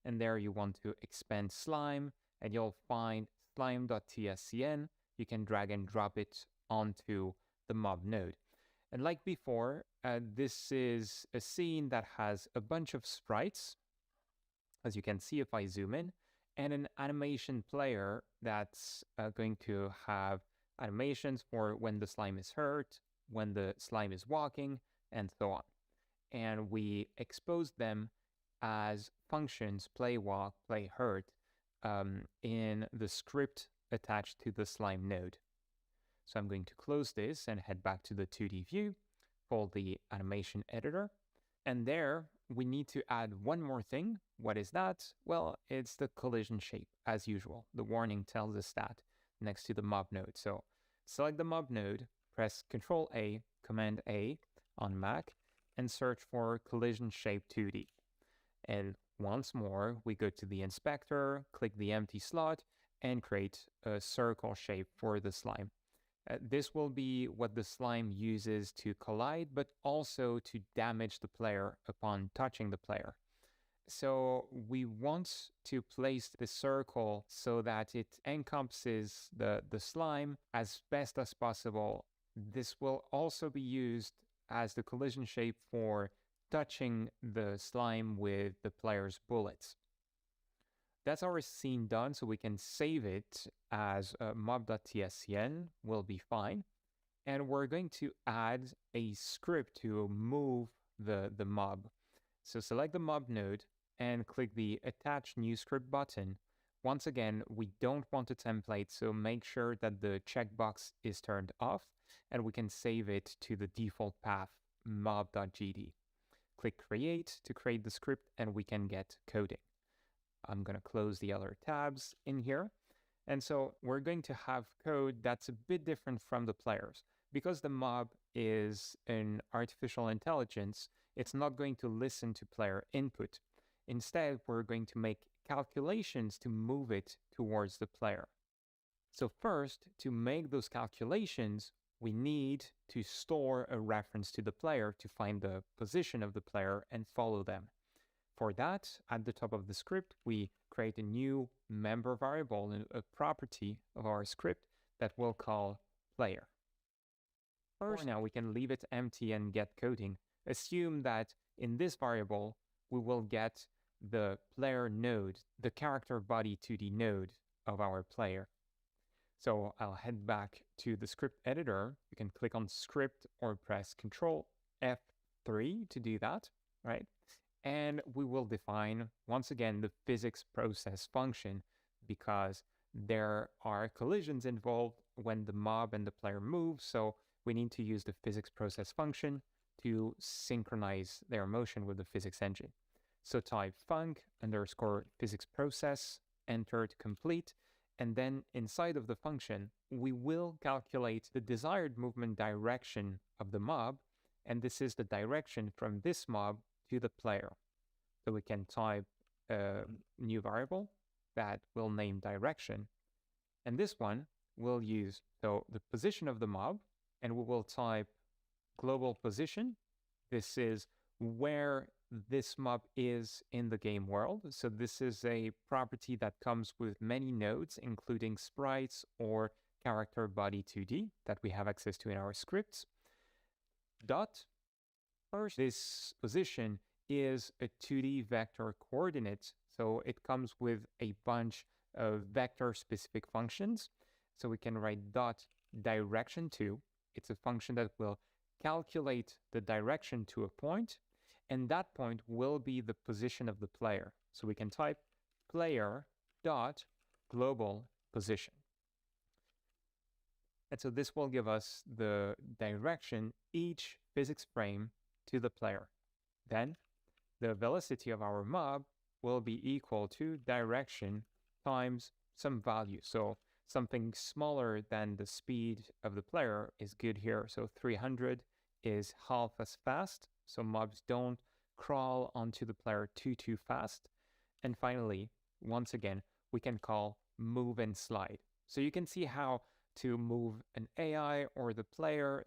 and there you want to expand slime, and you'll find slime.tscn. You can drag and drop it onto the mob node. And like before, this is a scene that has a bunch of sprites, as you can see if I zoom in, and an animation player that's going to have animations for when the slime is hurt, when the slime is walking, and so on. And we expose them as functions, play, walk, play, hurt, in the script attached to the slime node. So I'm going to close this and head back to the 2D view, call the animation editor. And there we need to add one more thing. What is that? Well, it's the collision shape as usual. The warning tells us that next to the mob node. So select the mob node, press Ctrl A, Command A on Mac, and search for collision shape 2D. And once more, we go to the inspector, click the empty slot, and create a circle shape for the slime. This will be what the slime uses to collide, but also to damage the player upon touching the player. So we want to place the circle so that it encompasses the slime as best as possible. This will also be used as the collision shape for touching the slime with the player's bullets. That's our scene done, so we can save it as mob.tscn, will be fine. And we're going to add a script to move the mob. So select the mob node and click the Attach New Script button. Once again, we don't want a template, so make sure that the checkbox is turned off, and we can save it to the default path, mob.gd. Click Create to create the script, and we can get coding. I'm going to close the other tabs in here. And so we're going to have code that's a bit different from the players. Because the mob is an artificial intelligence, it's not going to listen to player input. Instead, we're going to make calculations to move it towards the player. So first, to make those calculations, we need to store a reference to the player to find the position of the player and follow them. For that, at the top of the script, we create a new member variable, a property of our script that we'll call player. For now, we can leave it empty and get coding. Assume that in this variable, we will get the player node, the character body 2D node of our player. So I'll head back to the script editor. You can click on script or press Ctrl F3 to do that, right? And we will define, once again, the physics process function, because there are collisions involved when the mob and the player move. So we need to use the physics process function to synchronize their motion with the physics engine. So type func underscore physics process, enter to complete. And then inside of the function, we will calculate the desired movement direction of the mob. And this is the direction from this mob to the player. So we can type a new variable that will name direction. And this one will use the position of the mob, and we will type global position. This is where this mob is in the game world. So this is a property that comes with many nodes, including sprites or character body 2D that we have access to in our scripts. Dot. First, this position is a 2D vector coordinate. So it comes with a bunch of vector-specific functions. So we can write dot direction to. It's a function that will calculate the direction to a point, and that point will be the position of the player. So we can type player dot global position. And so this will give us the direction each physics frame to the player. Then the velocity of our mob will be equal to direction times some value. So something smaller than the speed of the player is good here. So 300 is half as fast. So mobs don't crawl onto the player too fast. And finally, once again, we can call move and slide. So you can see how to move an AI or the player,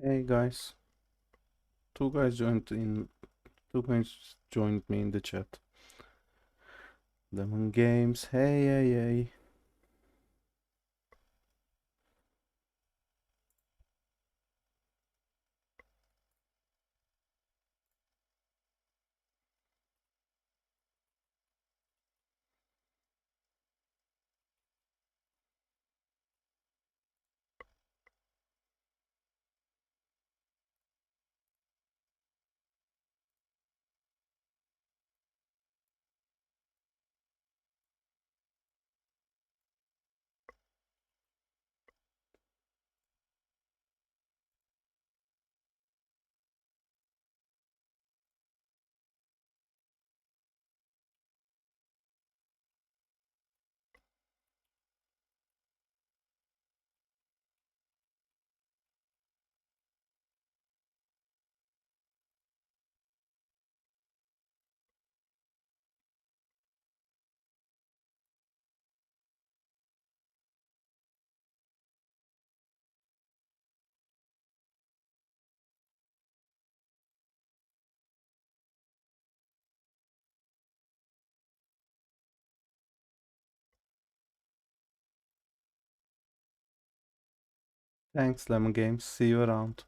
Hey guys, two guys joined in. Two guys joined me in the chat. Lemon Games. Hey, hey, hey. Thanks, Lemon Games. See you around.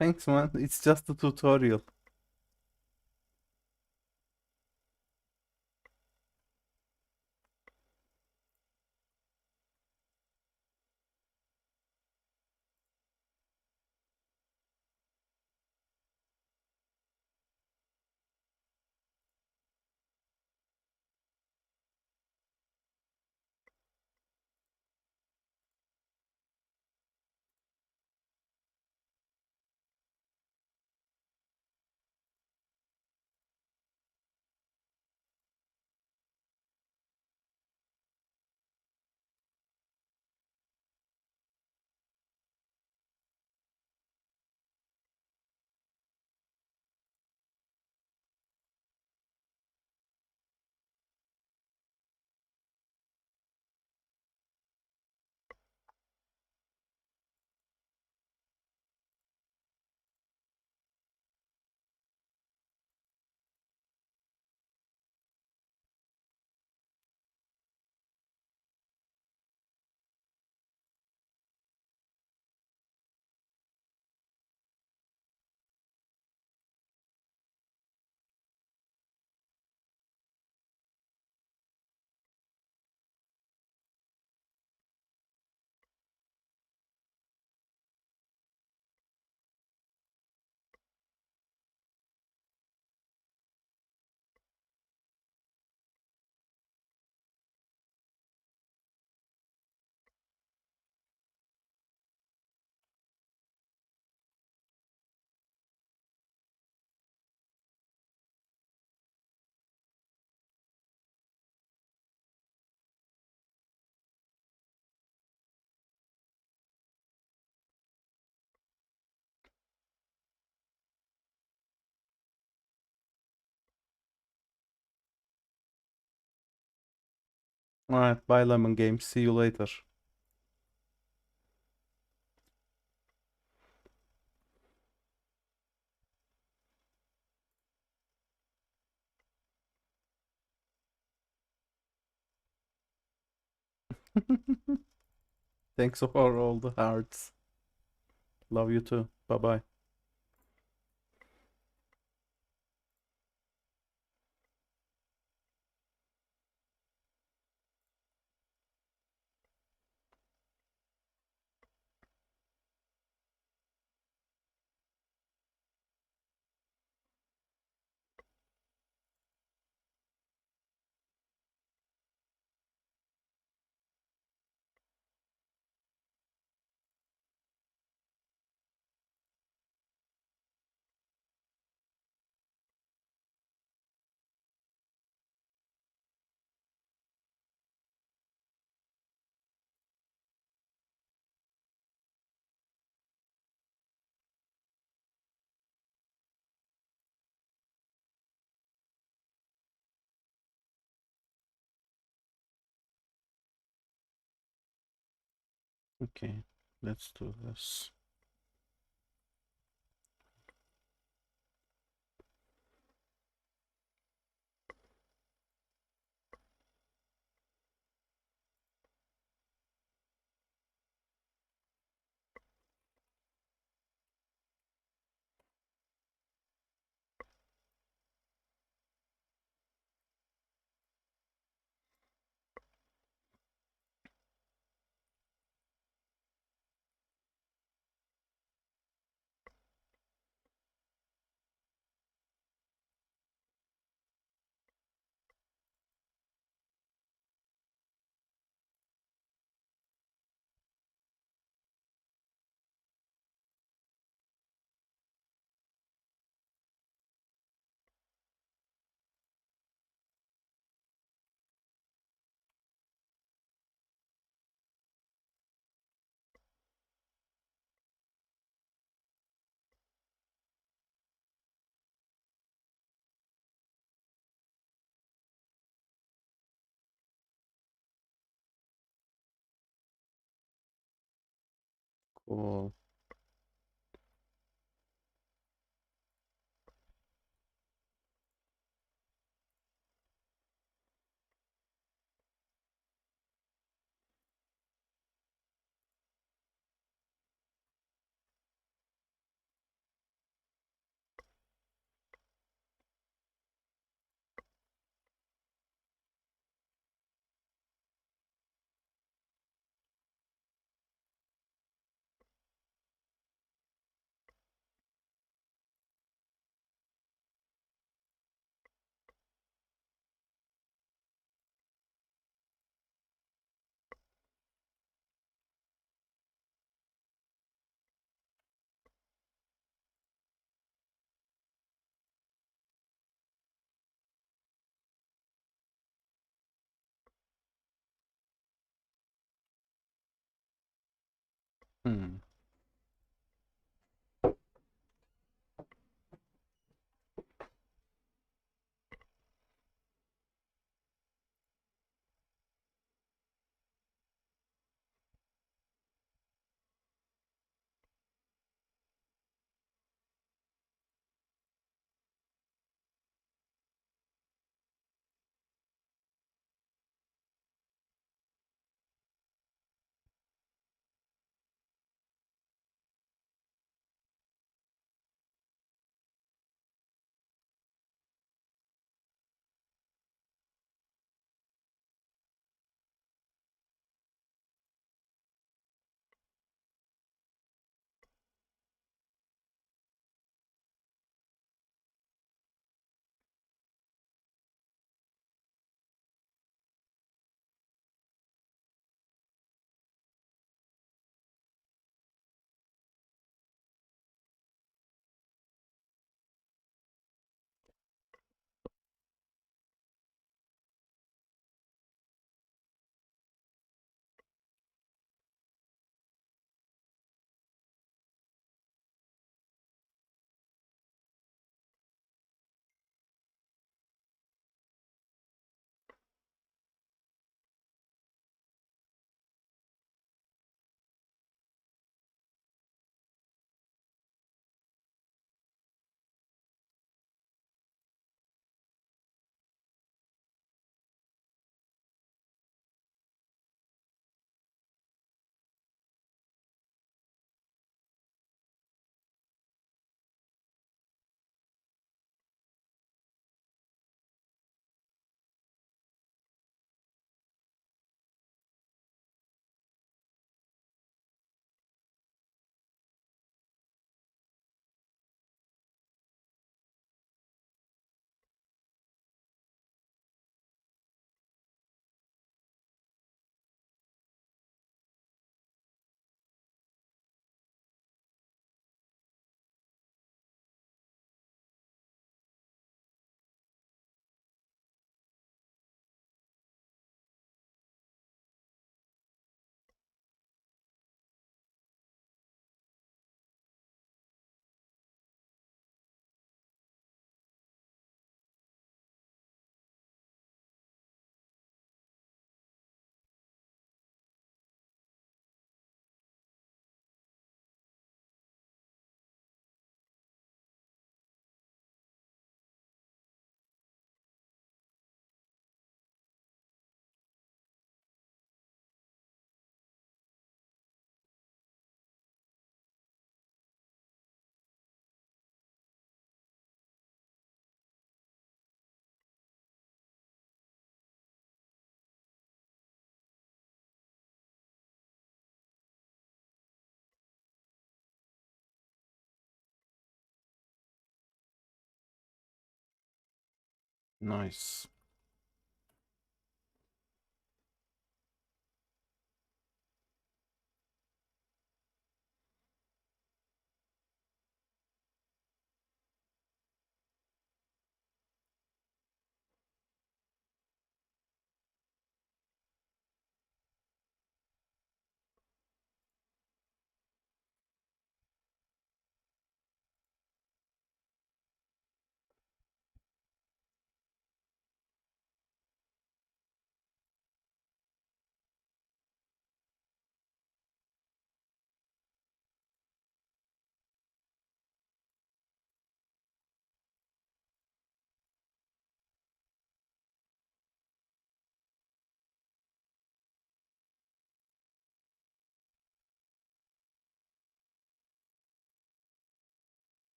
Thanks, man. It's just a tutorial. Alright, bye, Lemon Games. See you later. Thanks for all the hearts. Love you too. Bye bye. Okay, let's do this. Cool. Hmm. Nice.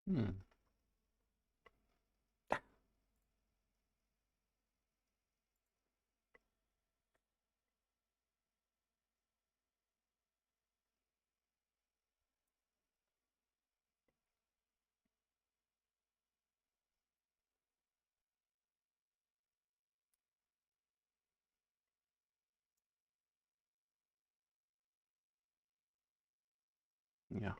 Hmm. Yeah.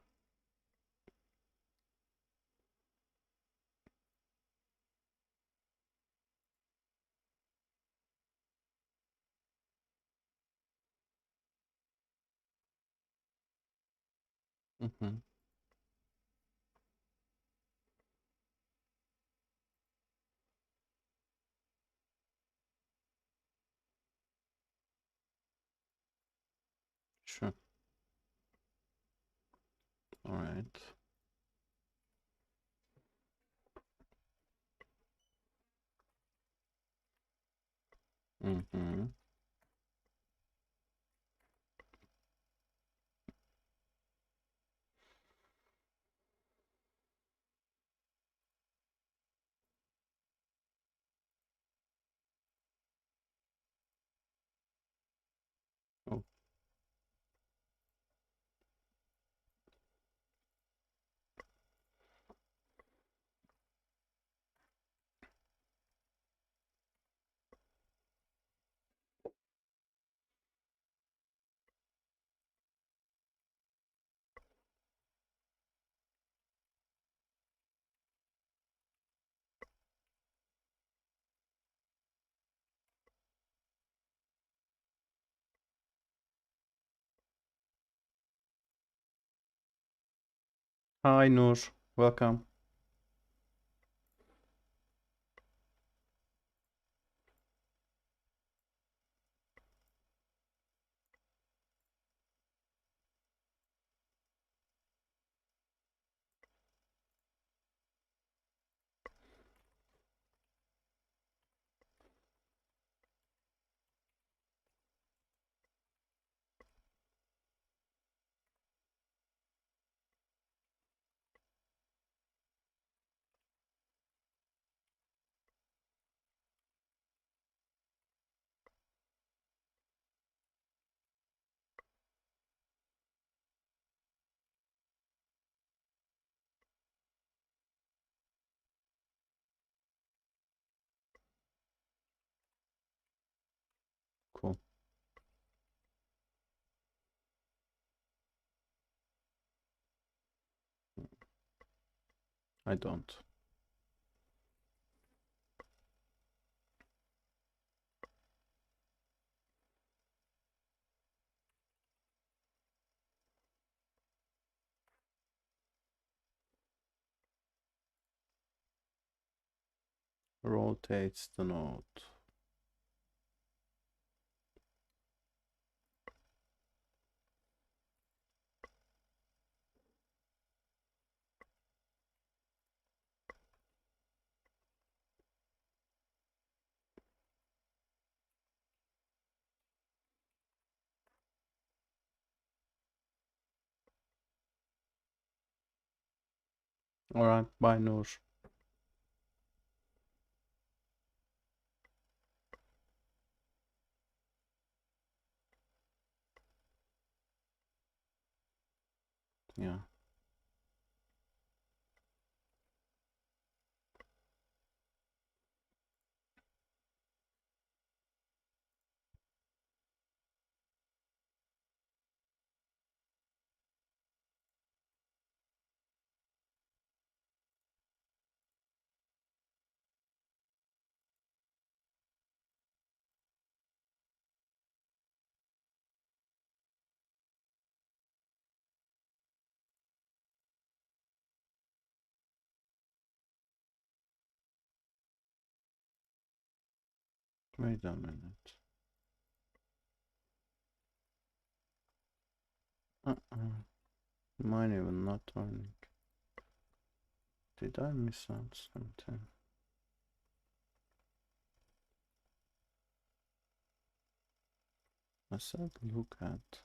Mm-hmm. Sure. All right. Mm-hmm. Oh, hi, Noor. Welcome. Cool. I don't. Rotates the node. All right. Bye, Noor. Yeah. Wait a minute. Mine even not turning. Did I miss out something? I said look at.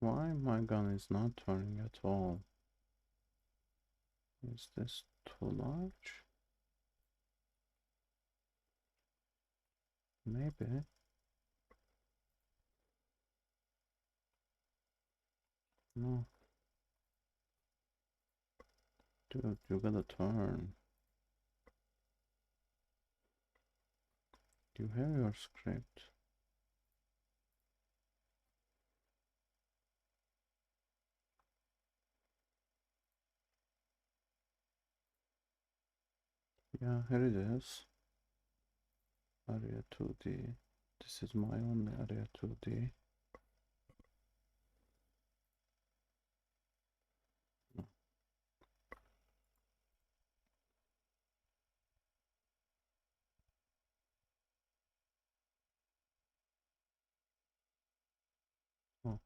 Why my gun is not turning at all? Is this too large? Maybe. No. Dude, you gotta turn. Do you have your script? Yeah, here it is. Area 2D. This is my only area 2D. Oh,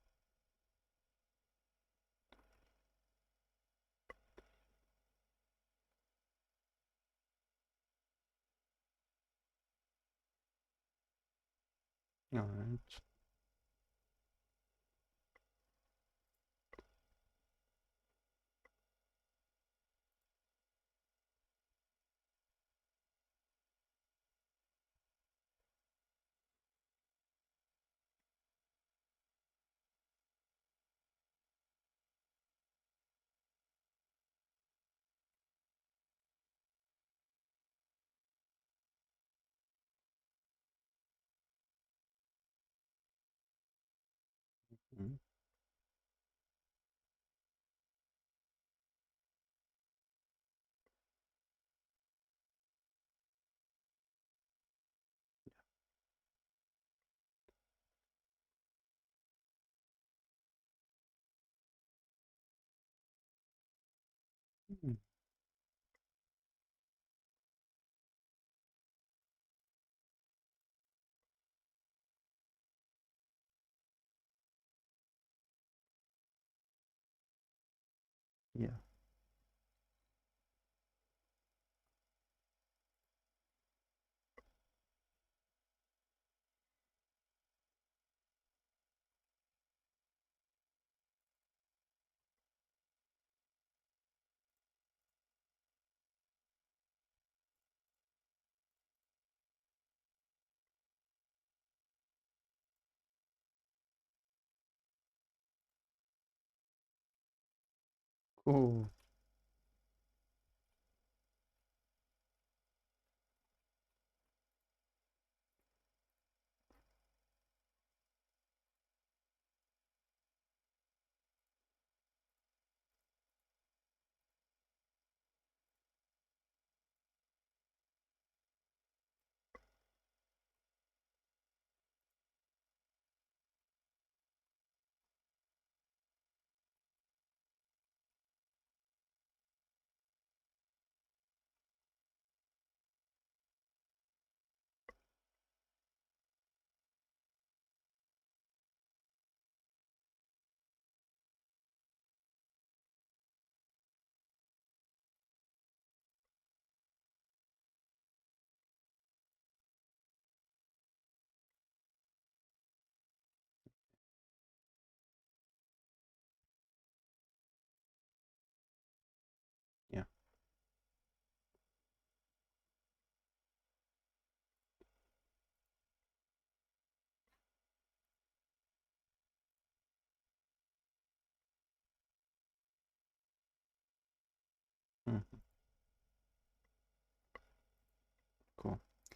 alright. Mm. Mm. Yeah. Cool.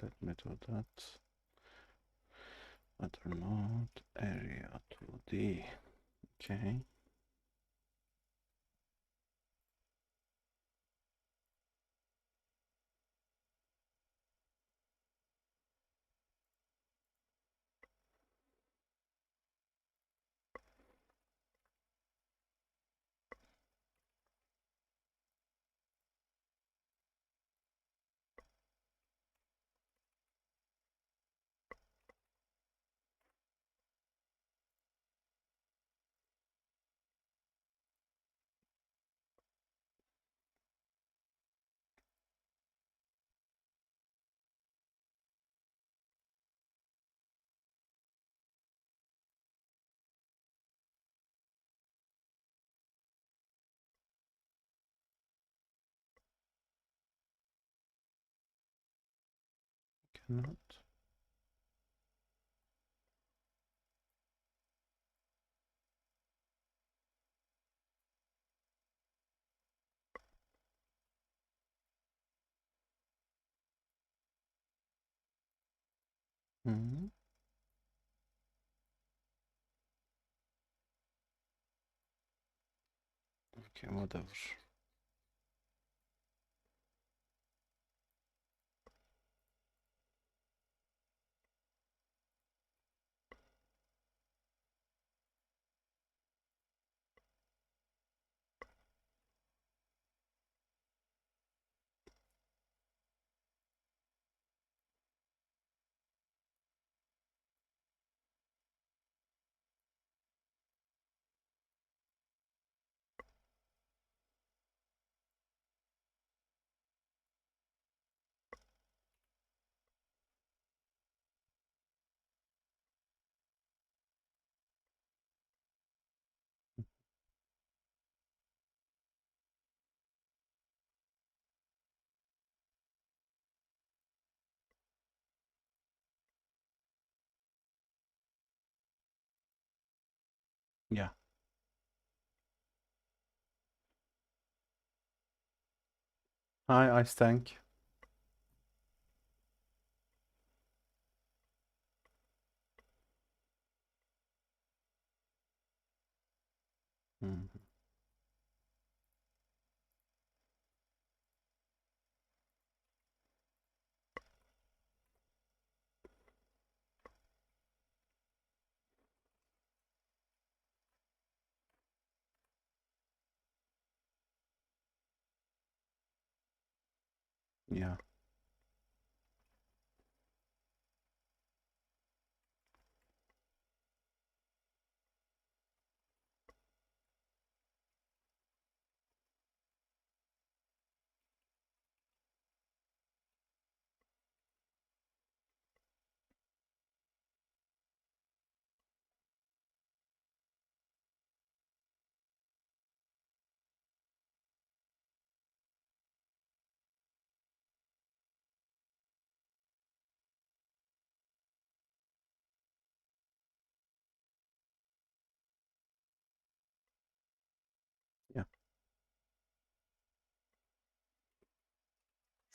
let me do that. Other node, area 2D. Okay. Cannot. Hmm. Okay, whatever. Yeah. Hi, Ice Tank. Hmm. Yeah. Yeah.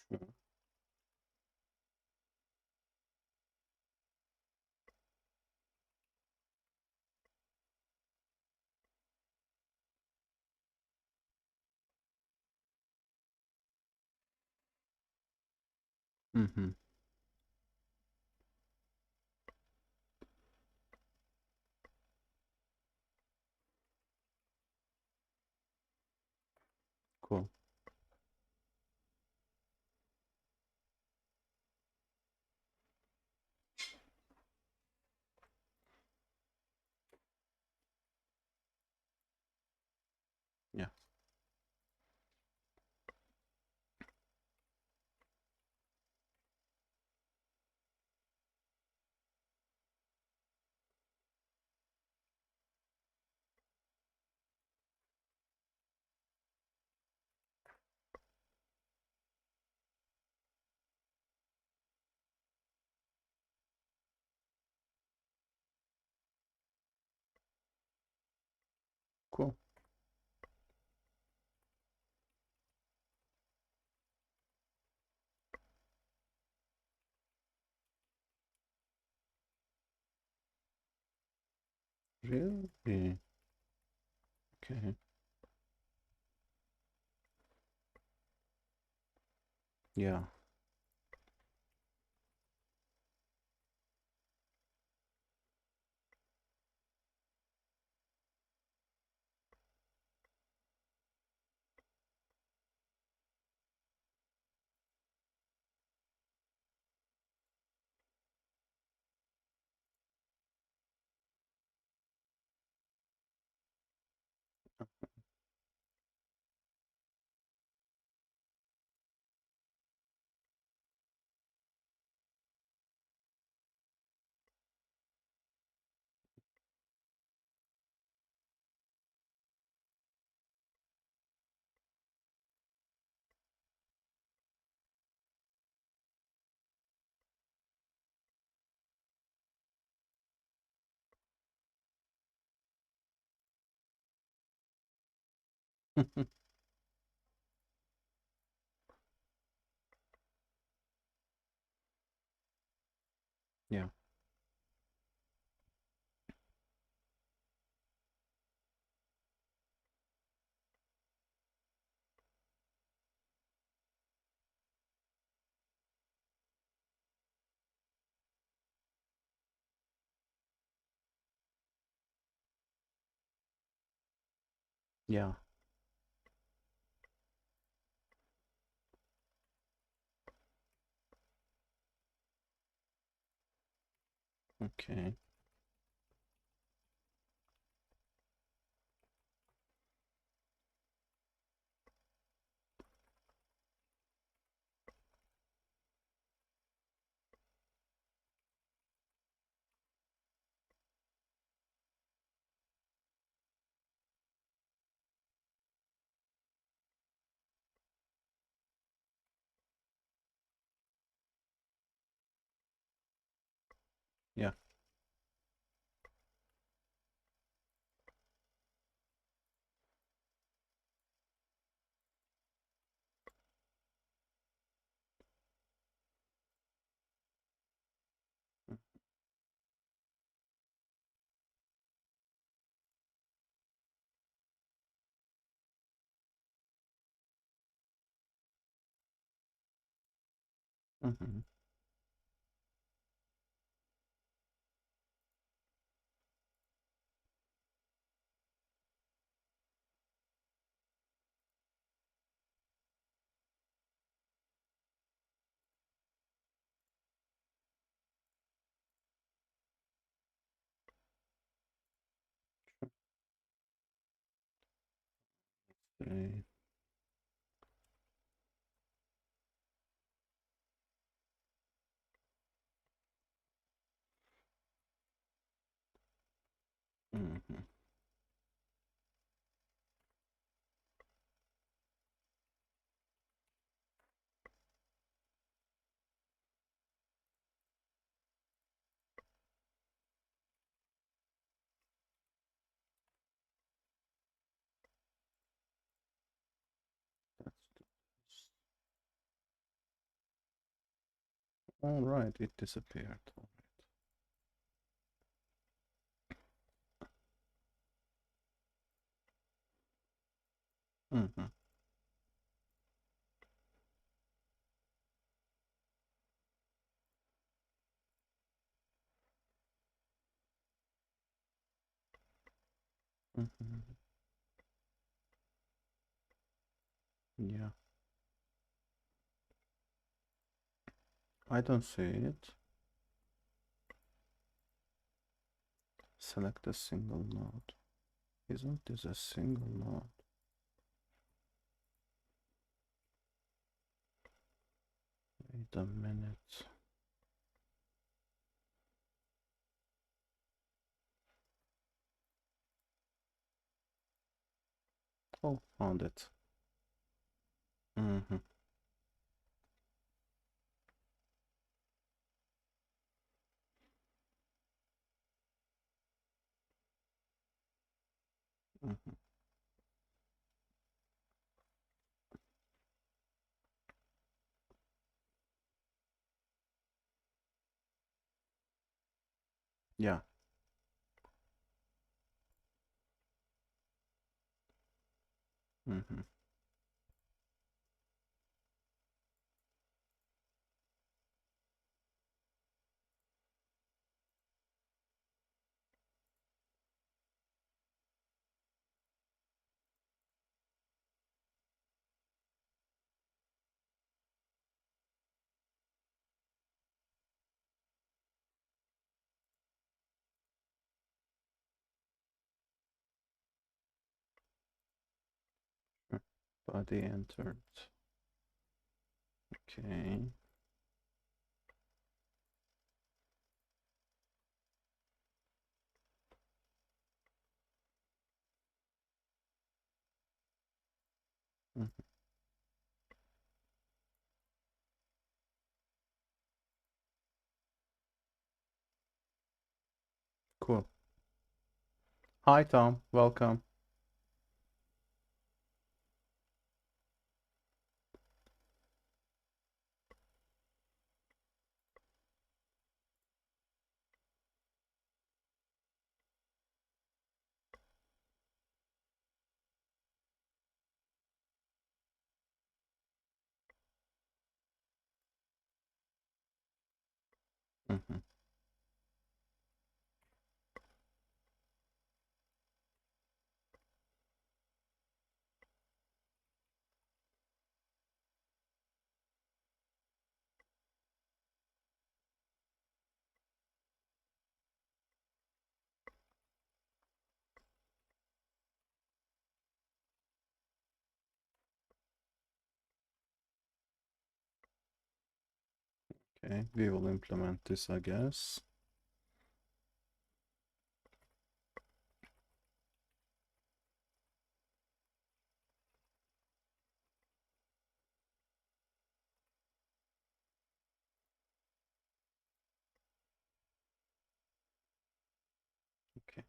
Sure. Mm-hmm. Cool. Yeah. Really? Okay. Yeah. Yeah. Yeah. Okay. Yeah. Mm-hmm. Okay. Mm-hmm. That's all right. It disappeared. All right. Mm-hmm. Mm-hmm. Yeah. I don't see it. Select a single node. Isn't this a single node? Wait a minute. Oh, found it. Mm-hmm. Mm-hmm. Yeah. Mm-hmm. Body entered. Okay. Mm-hmm. Cool. Hi, Tom. Welcome. Mm-hmm. Okay, we will implement this, I guess. Okay.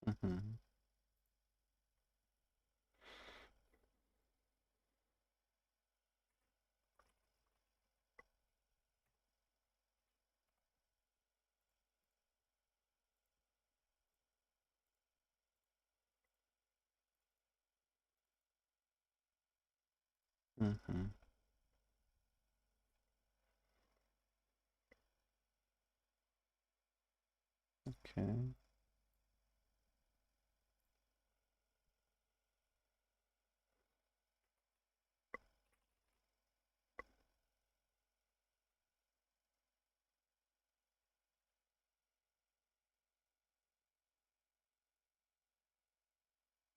Mm-hmm. Mm-hmm. Okay.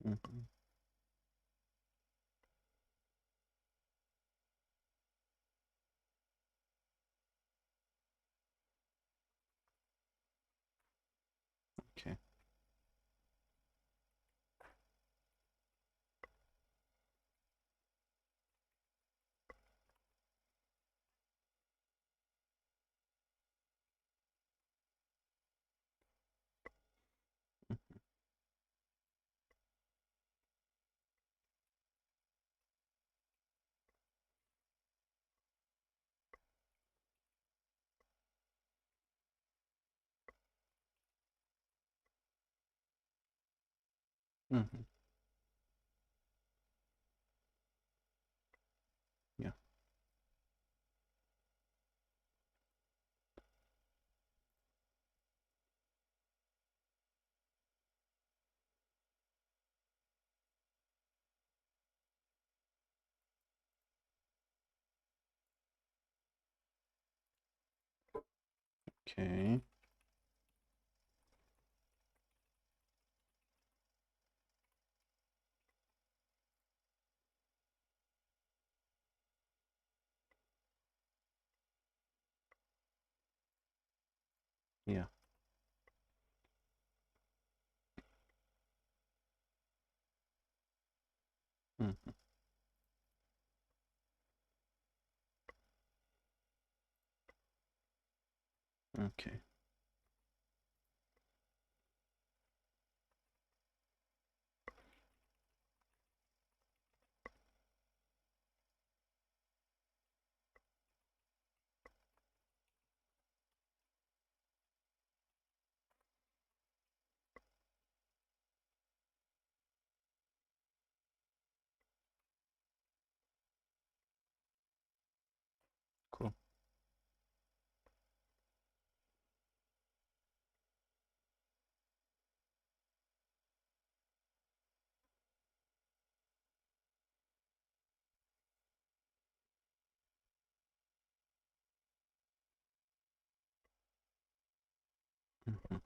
Mm-hmm. Okay. Mm-hmm. Yeah. Okay. Yeah. Mm-hmm. Okay. Mhm.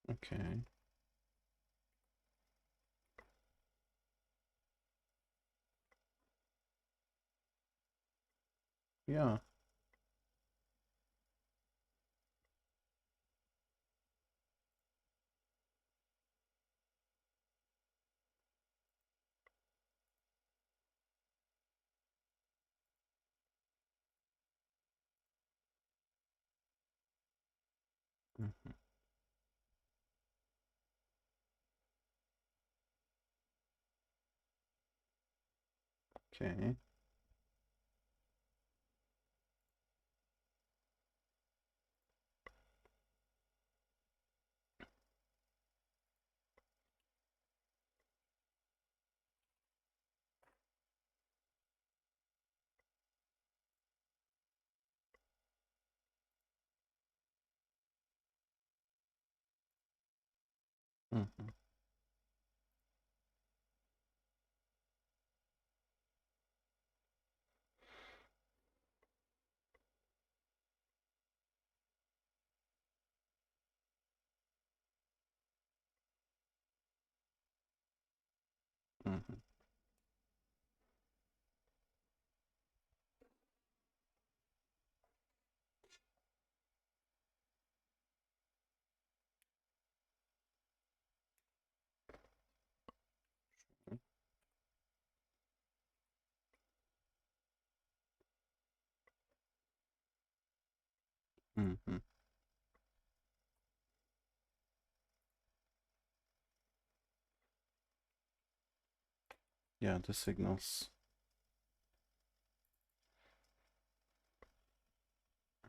Okay. Yeah. Mhm. Okay. Mhm. Mhm. Mhm. Yeah, the signals.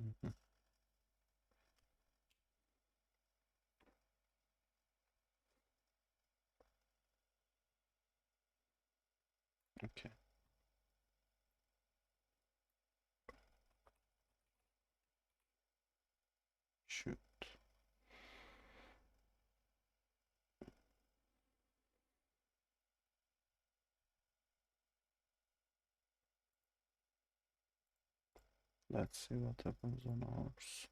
Mhm. Okay. Shoot. Let's see what happens on ours.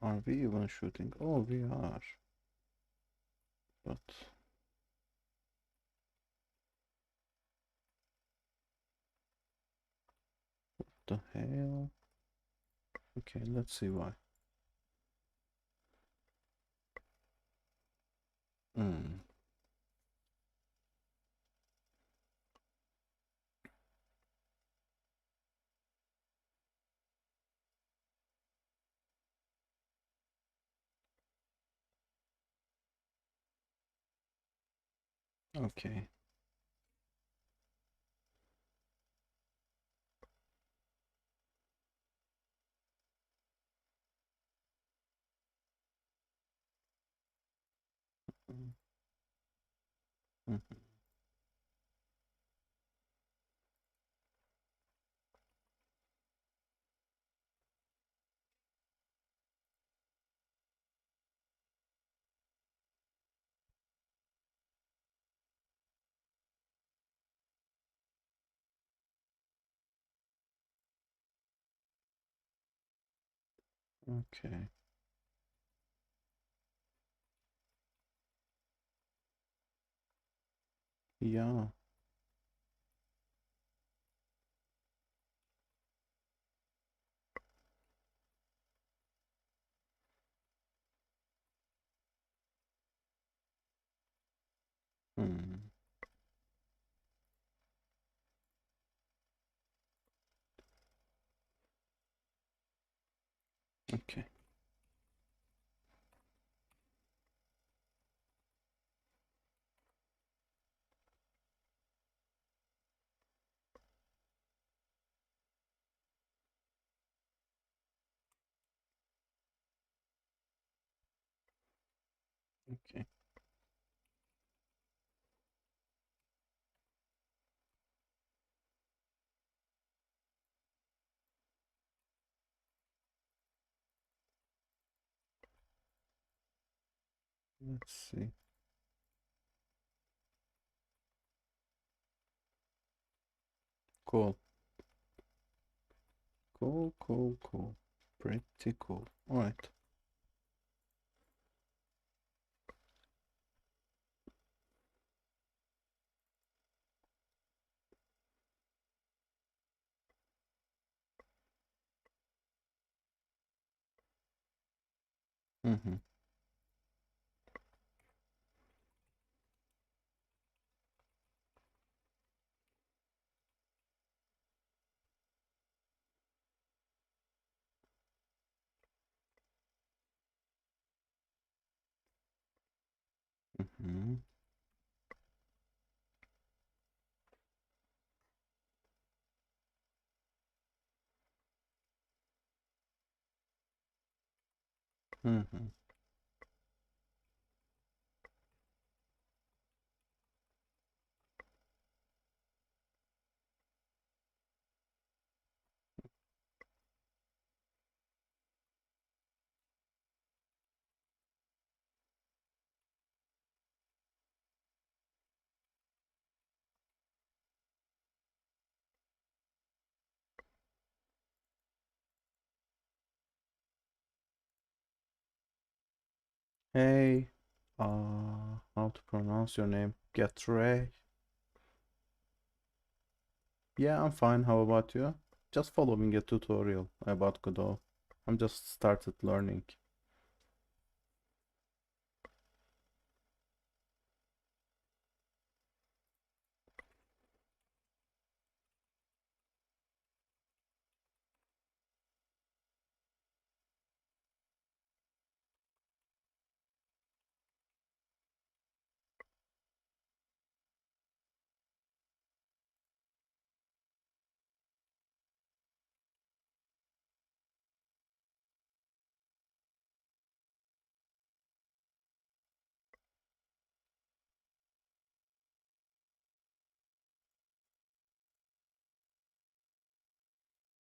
Are we even shooting? Oh, we are. But the hell? Okay, let's see why. Mm. Okay. Mm. Mhm. Okay. Yeah. Mm. Okay. Okay. Let's see. Cool. Cool, cool, cool. Pretty cool. All right. Mm-hmm. Mm-hmm. Mm-hmm. Hey, how to pronounce your name? Getray. Yeah, I'm fine. How about you? Just following a tutorial about Godot. I'm just started learning.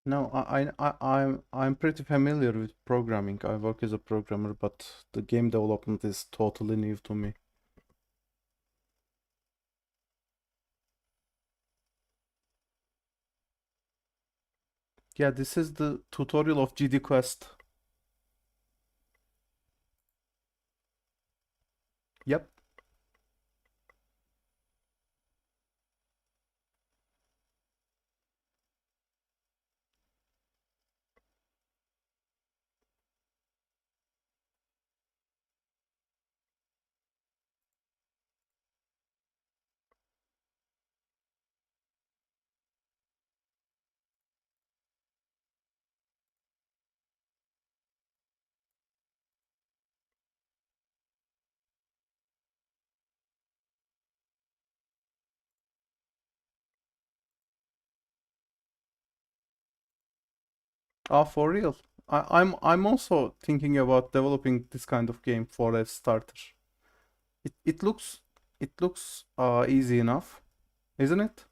No, I'm pretty familiar with programming. I work as a programmer, but the game development is totally new to me. Yeah, this is the tutorial of GDQuest. Yep. Ah, for real. I'm also thinking about developing this kind of game for a starter. It looks easy enough, isn't it?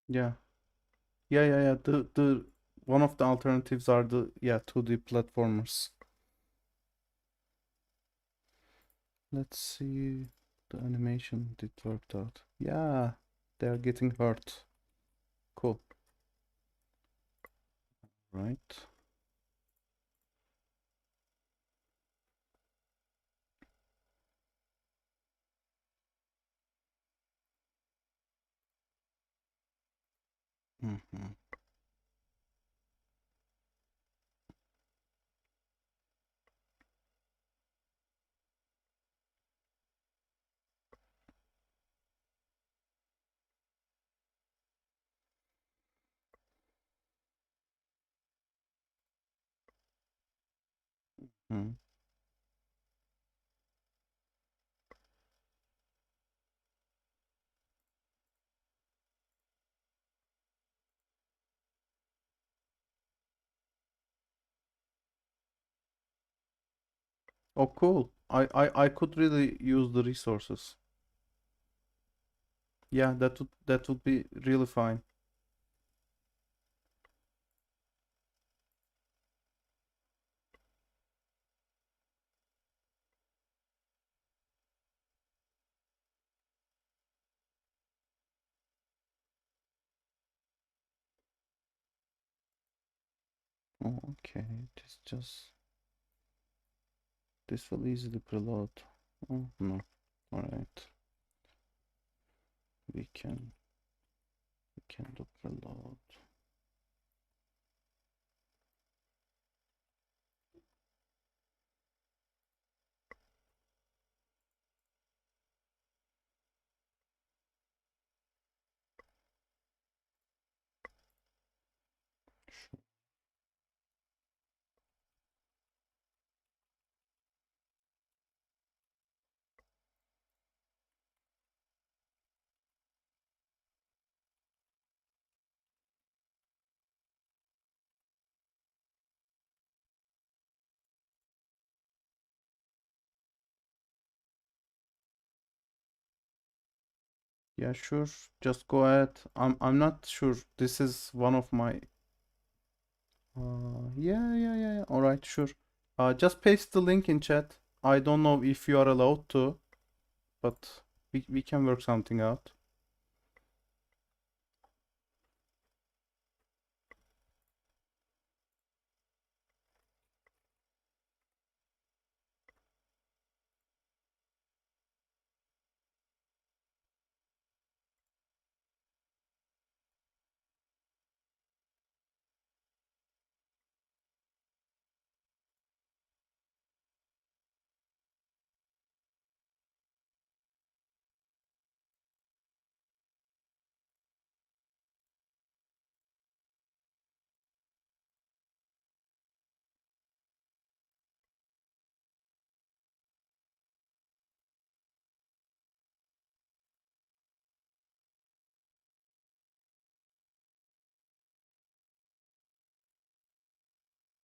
Yeah. Yeah. The one of the alternatives are the 2D platformers. Let's see. The animation did worked out. Yeah, they're getting hurt. Cool. Right. Mm-hmm. Mm. Oh, cool. I could really use the resources. Yeah, that would be really fine. Oh, okay, it is just this will easily preload. Oh no. All right. We can do preload. Yeah, sure. Just go ahead. I'm not sure. This is one of my yeah. All right, sure. Just paste the link in chat. I don't know if you are allowed to, but we can work something out.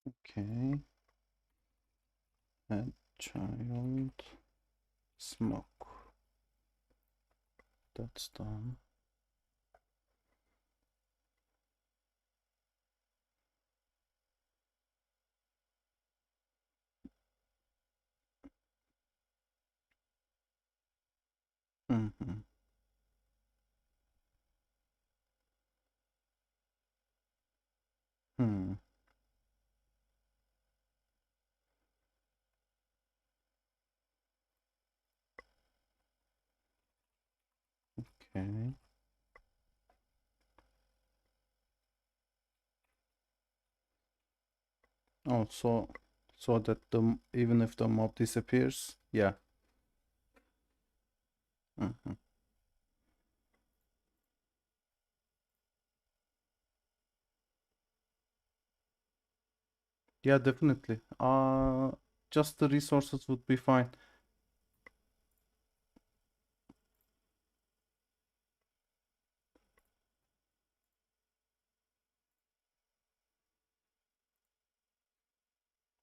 Okay. Add child smoke. That's done. Mm-hmm. Hmm. Okay. Oh, so that even if the mob disappears, yeah. Mm-hmm. Yeah, definitely. Just the resources would be fine.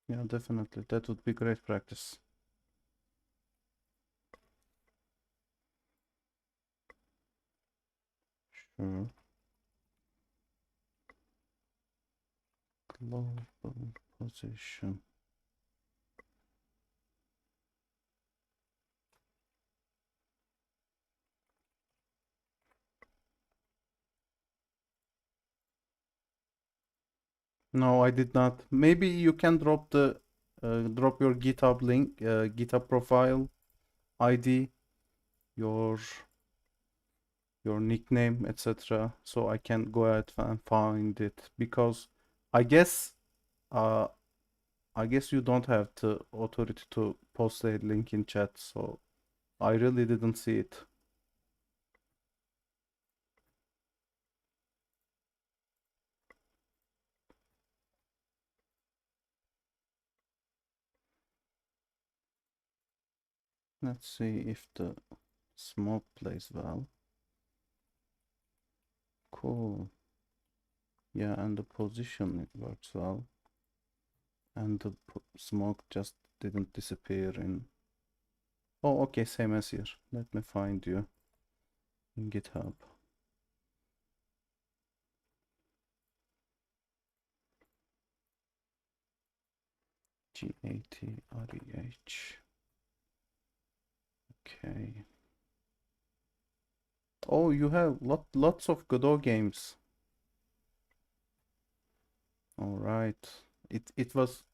Yeah, definitely. That would be great practice. Sure. Global position. No, I did not. Maybe you can drop drop your GitHub link, GitHub profile ID, your nickname, etc. So I can go ahead and find it because I guess uh I guess you don't have the authority to post a link in chat, so I really didn't see it. Let's see if the smoke plays well. Cool. Yeah, and the position it works well. And the smoke just didn't disappear in. Oh, okay, same as here. Let me find you in GitHub. GATREH. Okay. Oh, you have lots of Godot games. All right. It was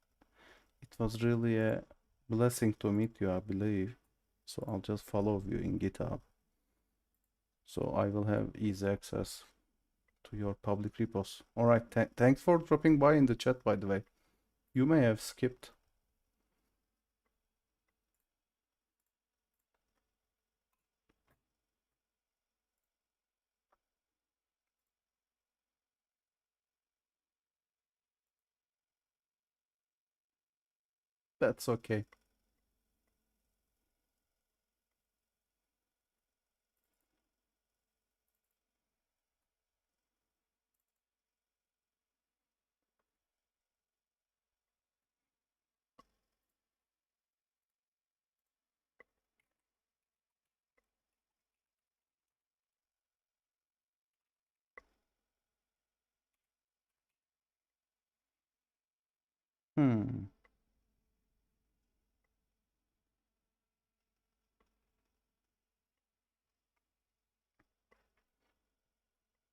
really a blessing to meet you, I believe. So I'll just follow you in GitHub. So I will have easy access to your public repos. All right. Thanks for dropping by in the chat, by the way. You may have skipped. That's okay. Hmm.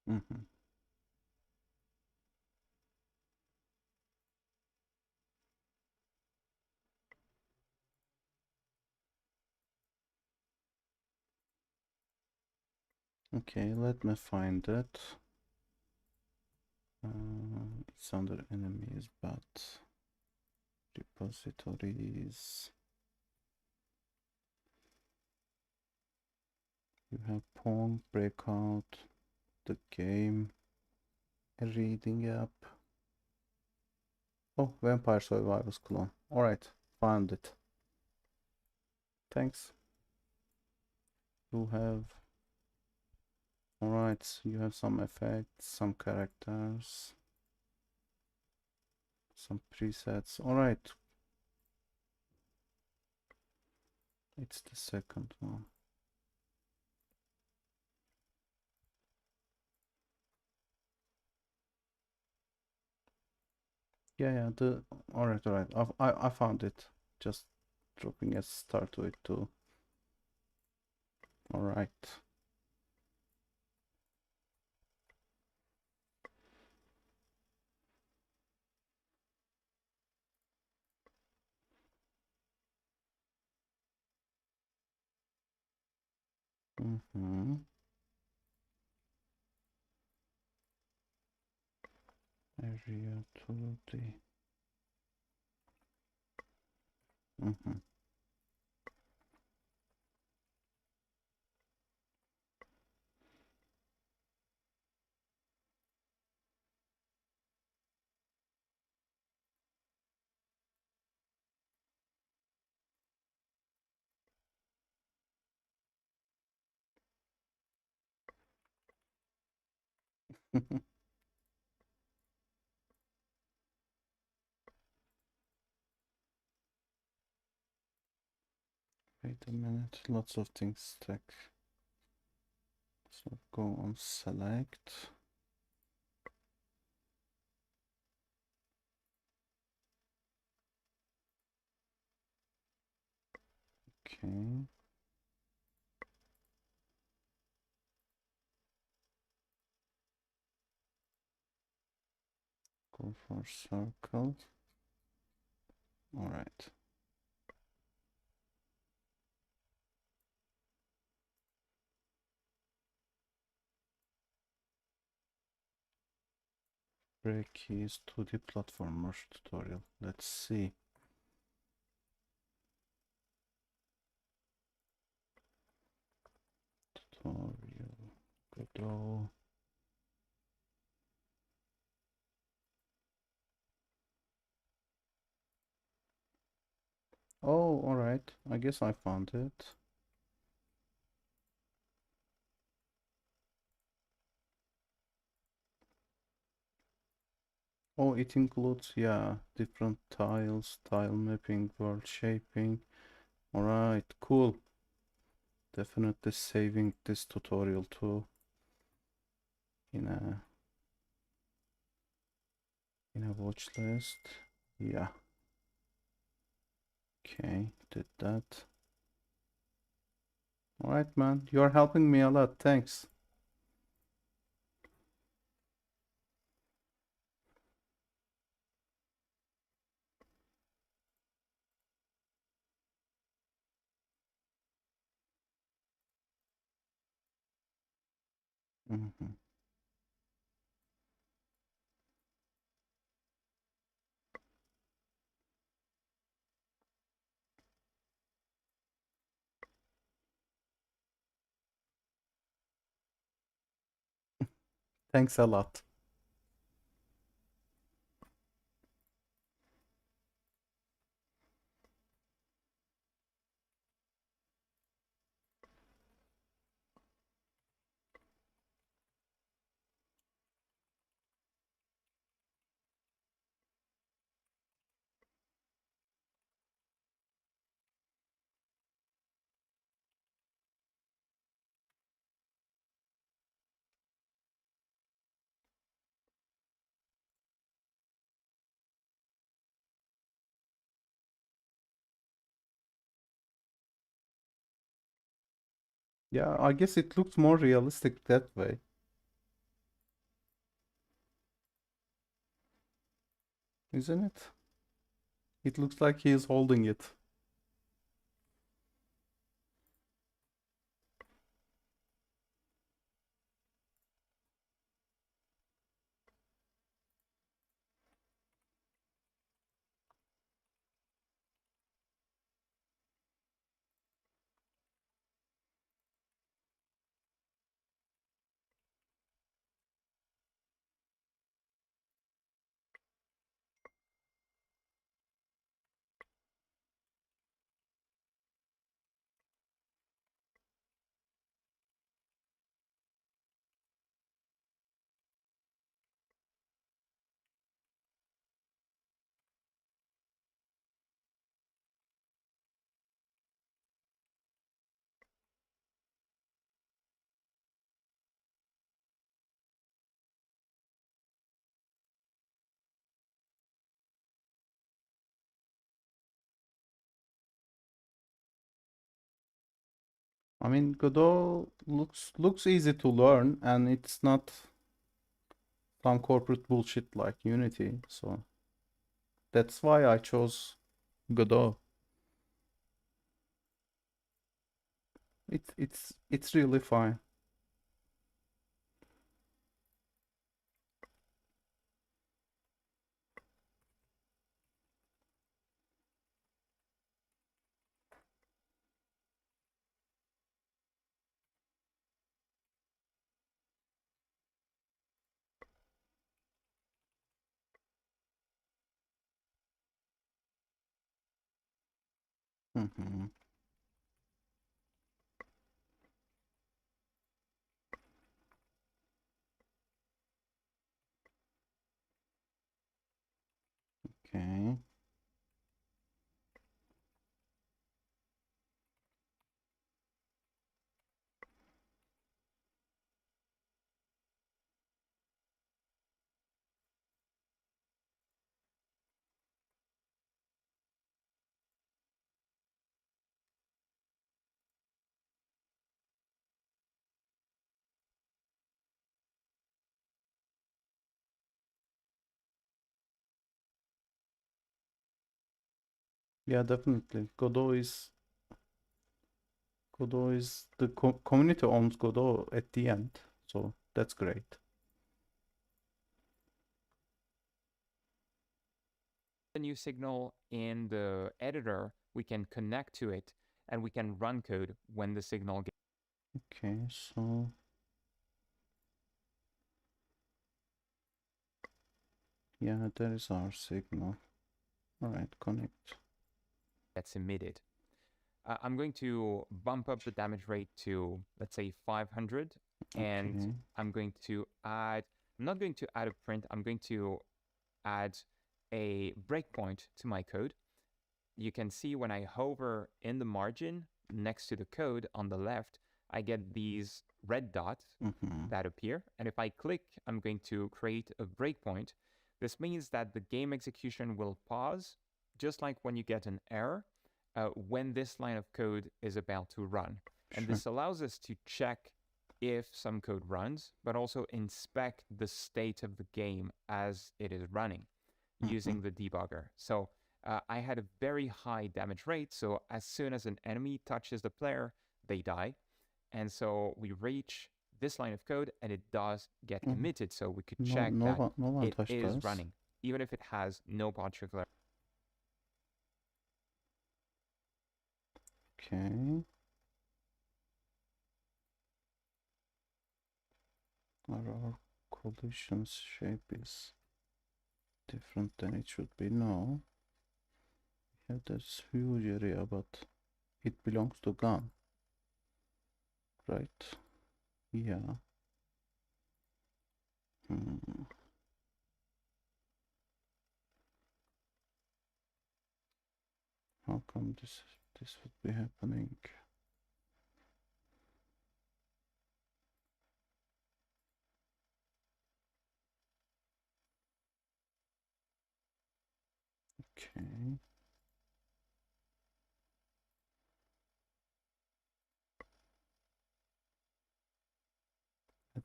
Mhm. Okay, let me find it. It's under enemies, but repositories. You have Pong, Breakout, the game, a reading app. Oh, Vampire Survivors clone. Alright, found it. Thanks. You have. Alright, you have some effects, some characters, some presets. Alright, it's the second one. Yeah, alright. I found it. Just dropping a star to it too. Alright. Mm-hmm. Area 2D. Mm-hmm. Wait a minute, lots of things stack. So go on select. Okay. Symbol for circle. All right. Break keys 2D platformer tutorial. Let's see. Tutorial. Godot. Oh, all right. I guess I found it. Oh, it includes, yeah, different tiles, tile mapping, world shaping. All right, cool. Definitely saving this tutorial too in a watch list. Yeah. Okay, did that. All right, man. You're helping me a lot. Thanks. Mhm. Thanks a lot. Yeah, I guess it looks more realistic that way, isn't it? It looks like he is holding it. I mean, Godot looks easy to learn, and it's not some corporate bullshit like Unity. So that's why I chose Godot. It's really fine. Mhm. Okay. Yeah, definitely. Godot is the community owns Godot at the end, so that's great. The new signal in the editor, we can connect to it and we can run code when the signal gets. Okay, so yeah, that is our signal. All right, connect. Emitted. I'm going to bump up the damage rate to, let's say, 500, and Okay. I'm going to add, I'm not going to add a print, I'm going to add a breakpoint to my code. You can see when I hover in the margin next to the code on the left, I get these red dots that appear. And if I click, I'm going to create a breakpoint. This means that the game execution will pause, just like when you get an error, when this line of code is about to run. And Sure. this allows us to check if some code runs, but also inspect the state of the game as it is running using the debugger. So I had a very high damage rate. So as soon as an enemy touches the player, they die. And so we reach this line of code and it does get committed. So we could check that No one it touched is us. running, even if it has no particular. Okay. Our collision's shape is different than it should be. No. Yeah, that's huge area, but it belongs to gun. Right? Yeah. How come this would be happening? Okay.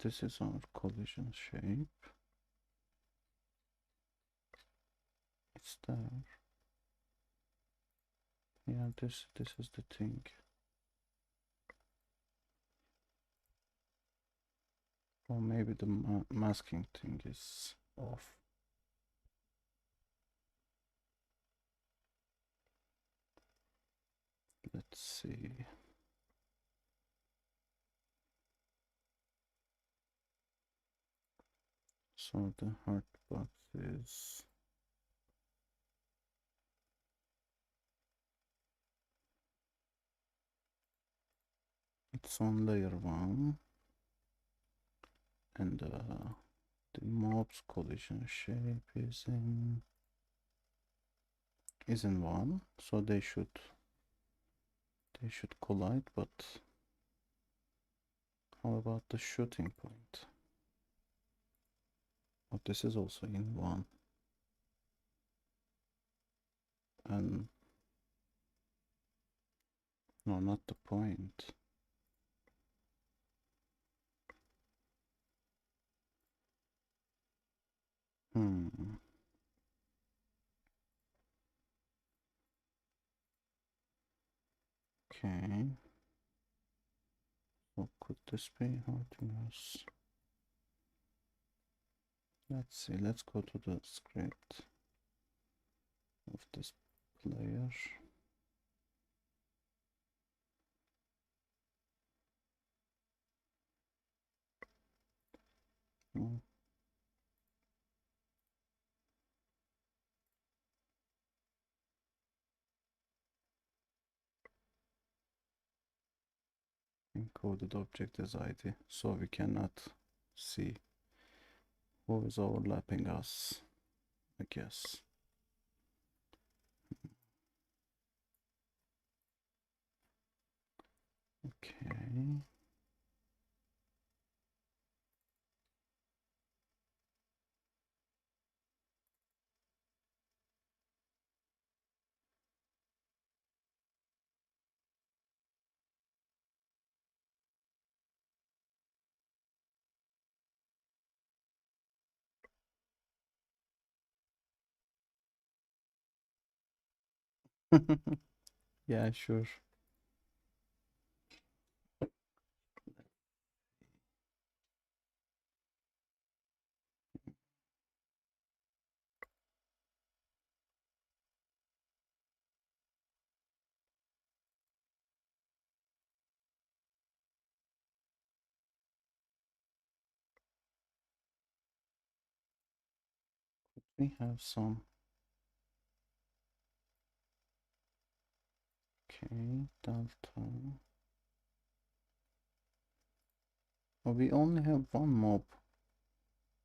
This is our collision shape. It's there. Yeah, this is the thing. Or maybe the masking thing is off. Let's see. So the hard box is it's on layer 1, and the mob's collision shape is in 1, so they should collide. But how about the shooting point? Oh, this is also in 1, and no, not the point. Okay. What could this be? Hardiness. Let's see. Let's go to the script of this player. Oh, encoded object as ID, so we cannot see who is overlapping us, I guess. Okay. Yeah, sure. We have some. Okay, delta. Oh, we only have one mob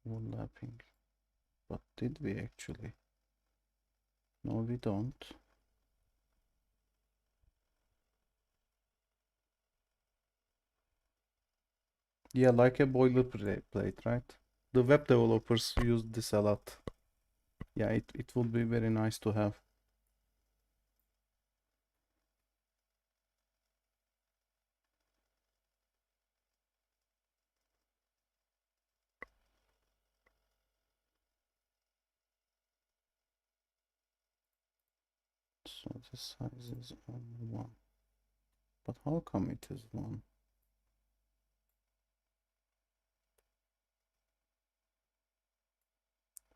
overlapping. But did we actually? No, we don't. Yeah, like a boilerplate, right? The web developers use this a lot. Yeah, it would be very nice to have. So the size is only 1. But how come it is 1?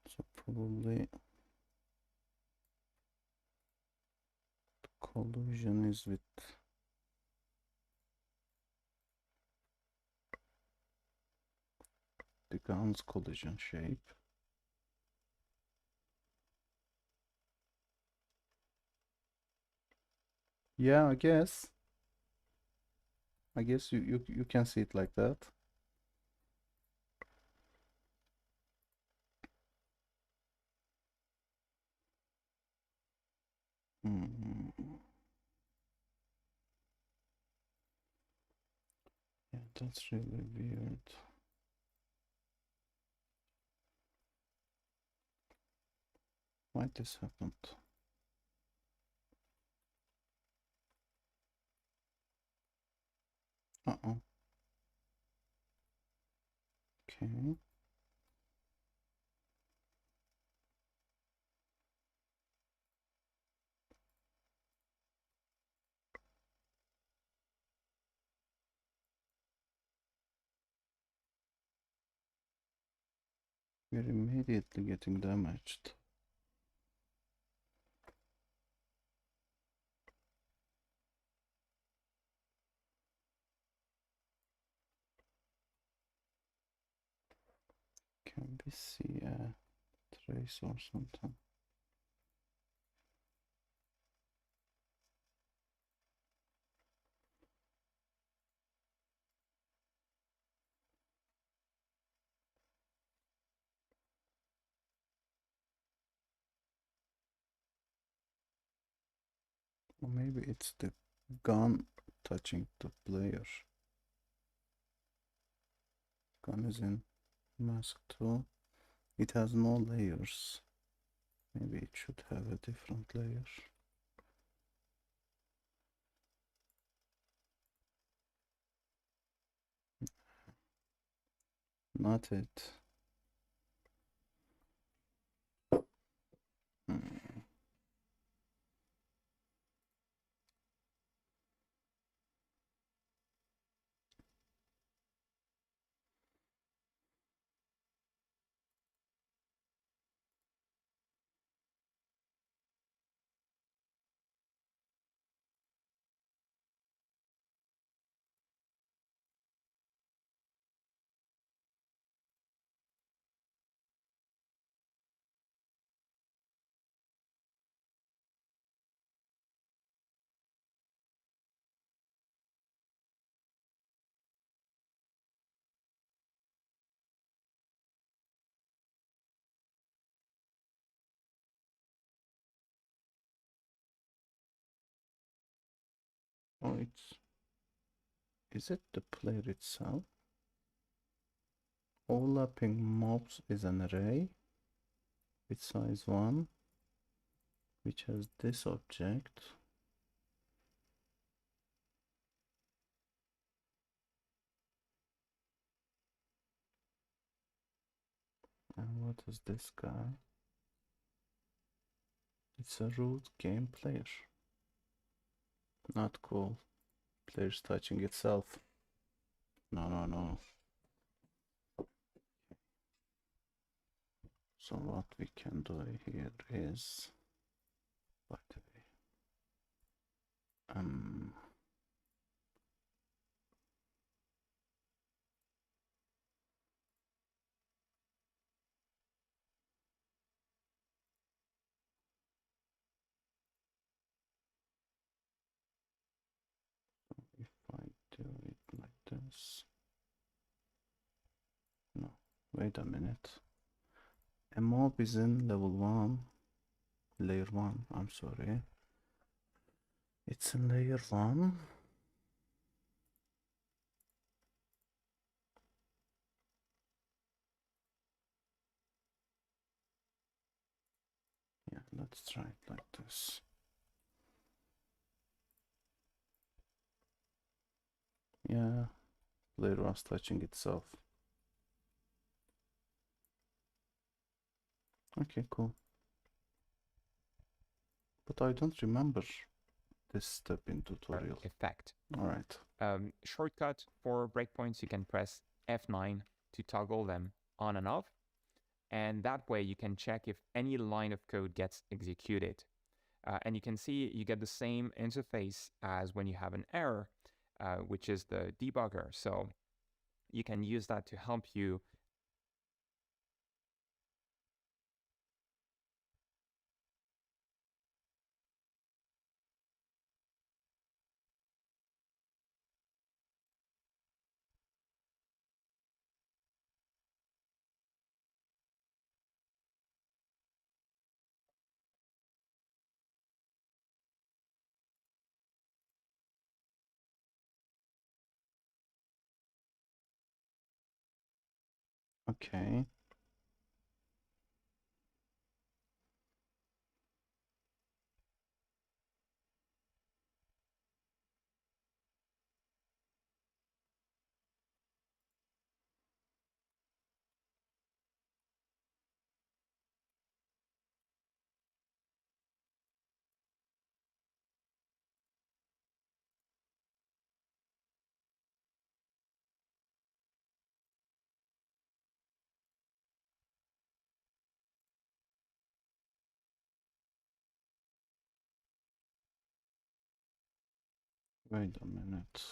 So probably the collision is with the gun's collision shape. Yeah, I guess. I guess you can see it like that. Hmm. Yeah, that's really weird. Why this happened? Uh-oh. Okay. We're immediately getting damaged. Can we see a trace or something? Or maybe it's the gun touching the player. Gun is in mask 2. It has no layers. Maybe it should have a different layer. Not it. Hmm. Oh, is it the player itself? Overlapping mobs is an array with size 1, which has this object. And what is this guy? It's a root game player. Not cool. Player's touching itself. No, no, no. So what we can do here is, by the way, if I do it like this, no, wait a minute. A mob is in level 1, layer 1, I'm sorry. It's in layer 1. Yeah, let's try it like this. Yeah, layer was touching itself. Okay, cool. But I don't remember this step in tutorial. Effect. All right. Shortcut for breakpoints, you can press F9 to toggle them on and off. And that way you can check if any line of code gets executed. And you can see you get the same interface as when you have an error, which is the debugger. So you can use that to help you. Okay. Wait a minute.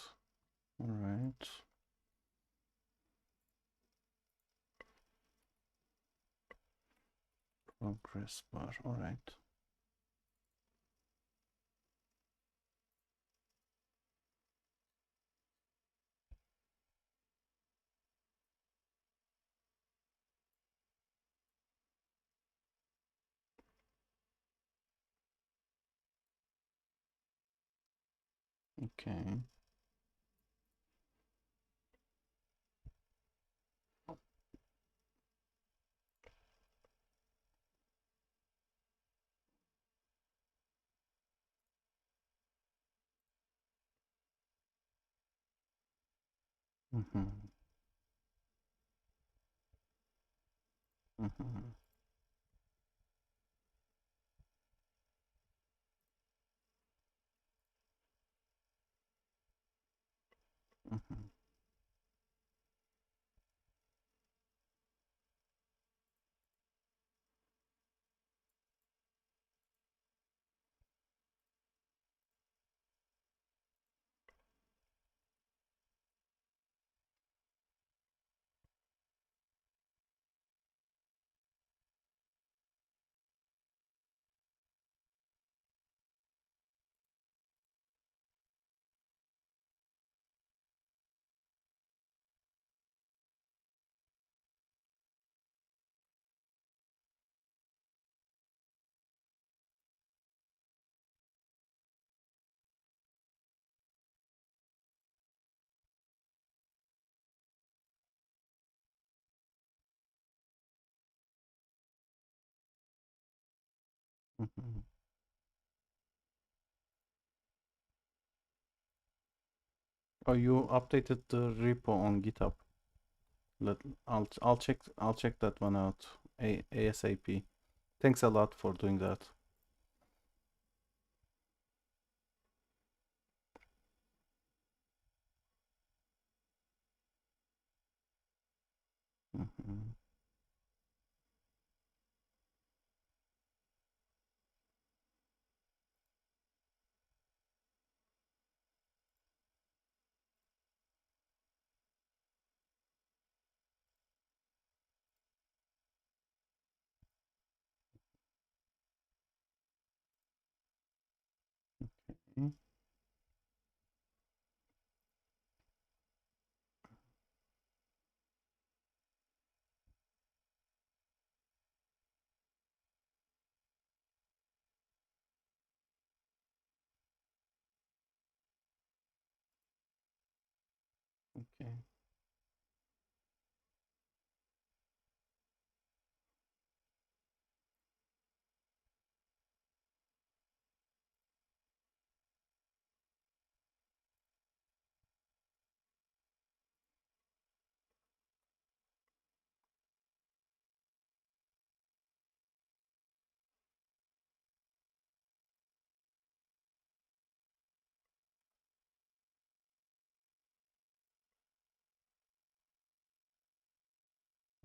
All right. Progress bar. All right. Okay. Mm-hmm. Mm-hmm. Mm-hmm. Mm-hmm. Oh, you updated the repo on GitHub. I'll check that one out ASAP. Thanks a lot for doing that. Okay. Okay.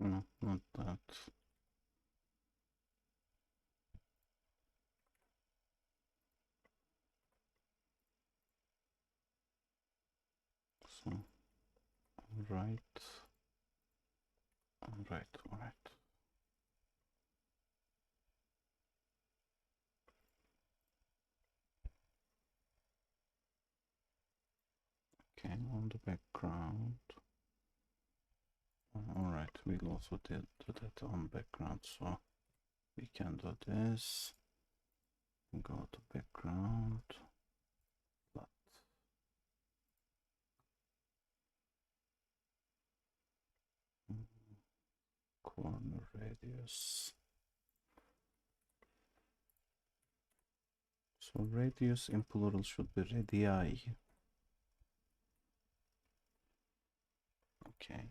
No, not that. So, right, right, right. Okay, on the background. Alright, we'll also do that on background, so we can do this. Go to background. Flat. Corner radius. So radius in plural should be radii. Okay.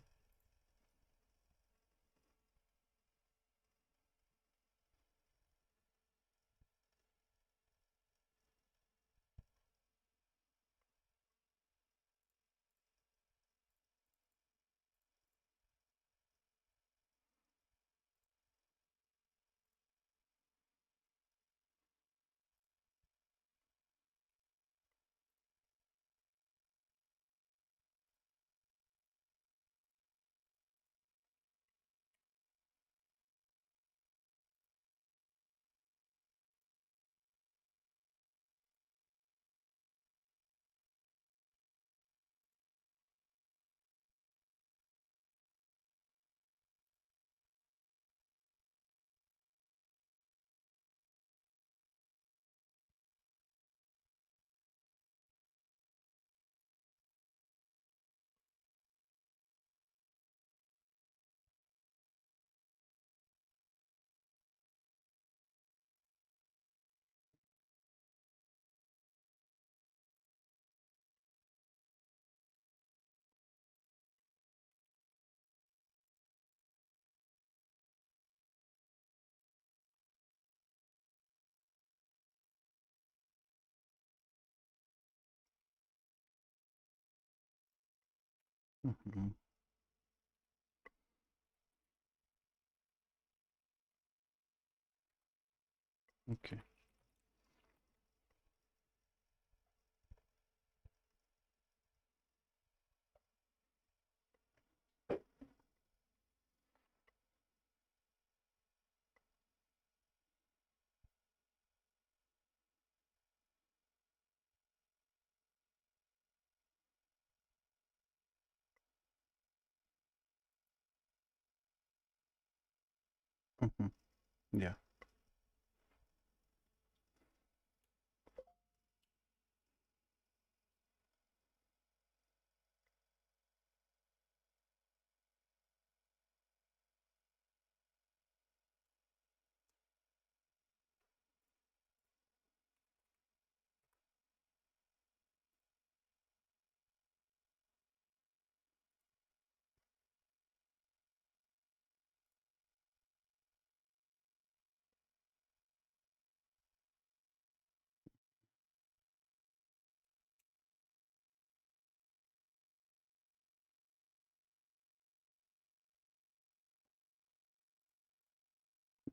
Mhm. Okay. Mhm. Yeah.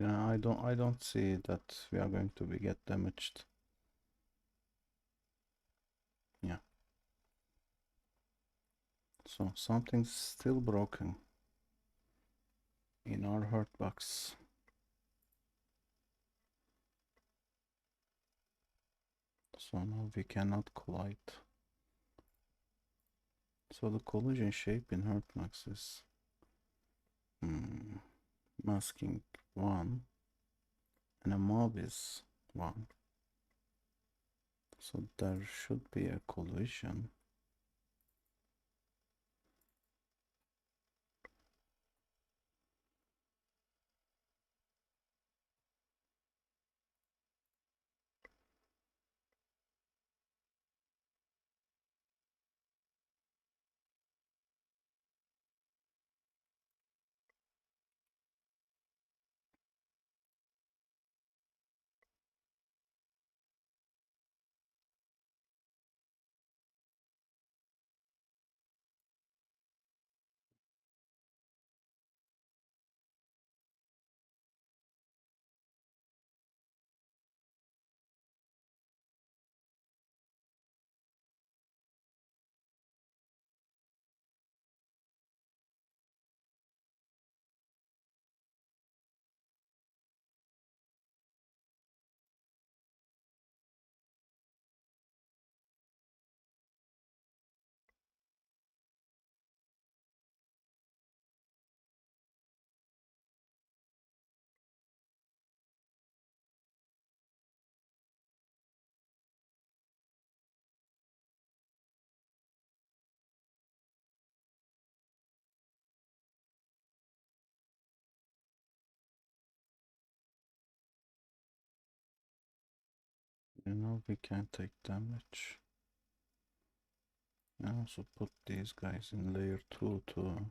Yeah, I don't see that we are going to be get damaged. Yeah. So something's still broken in our hurt box. So now we cannot collide. So the collision shape in Hurtmax is masking 1 and a mob is 1. So there should be a collision. You know, we can't take damage. I also put these guys in layer 2 too.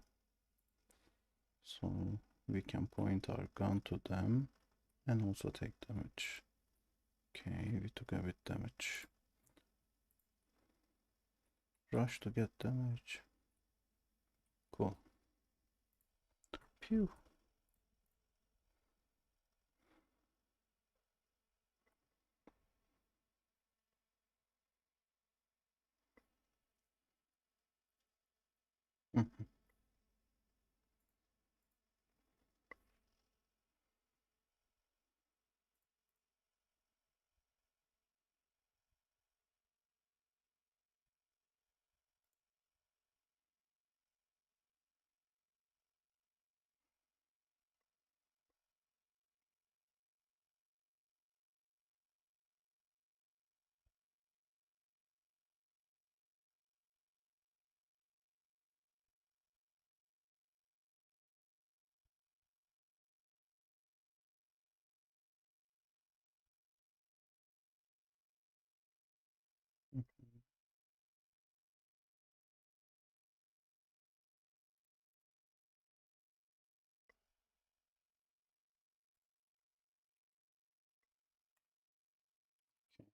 So we can point our gun to them and also take damage. Okay, we took a bit damage. Rush to get damage. Cool. Pew.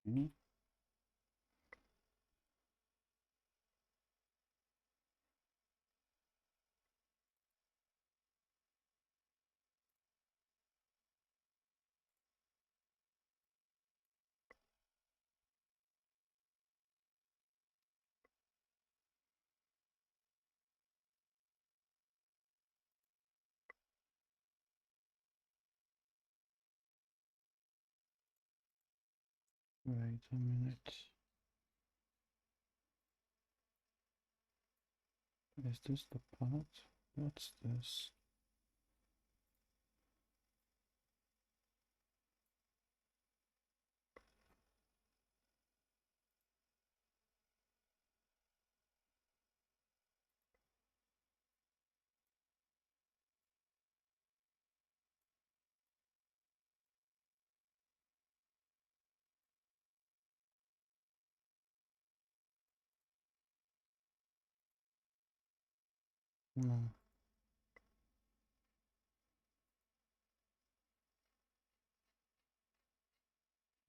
Okay. Wait a minute. Is this the part? What's this? No,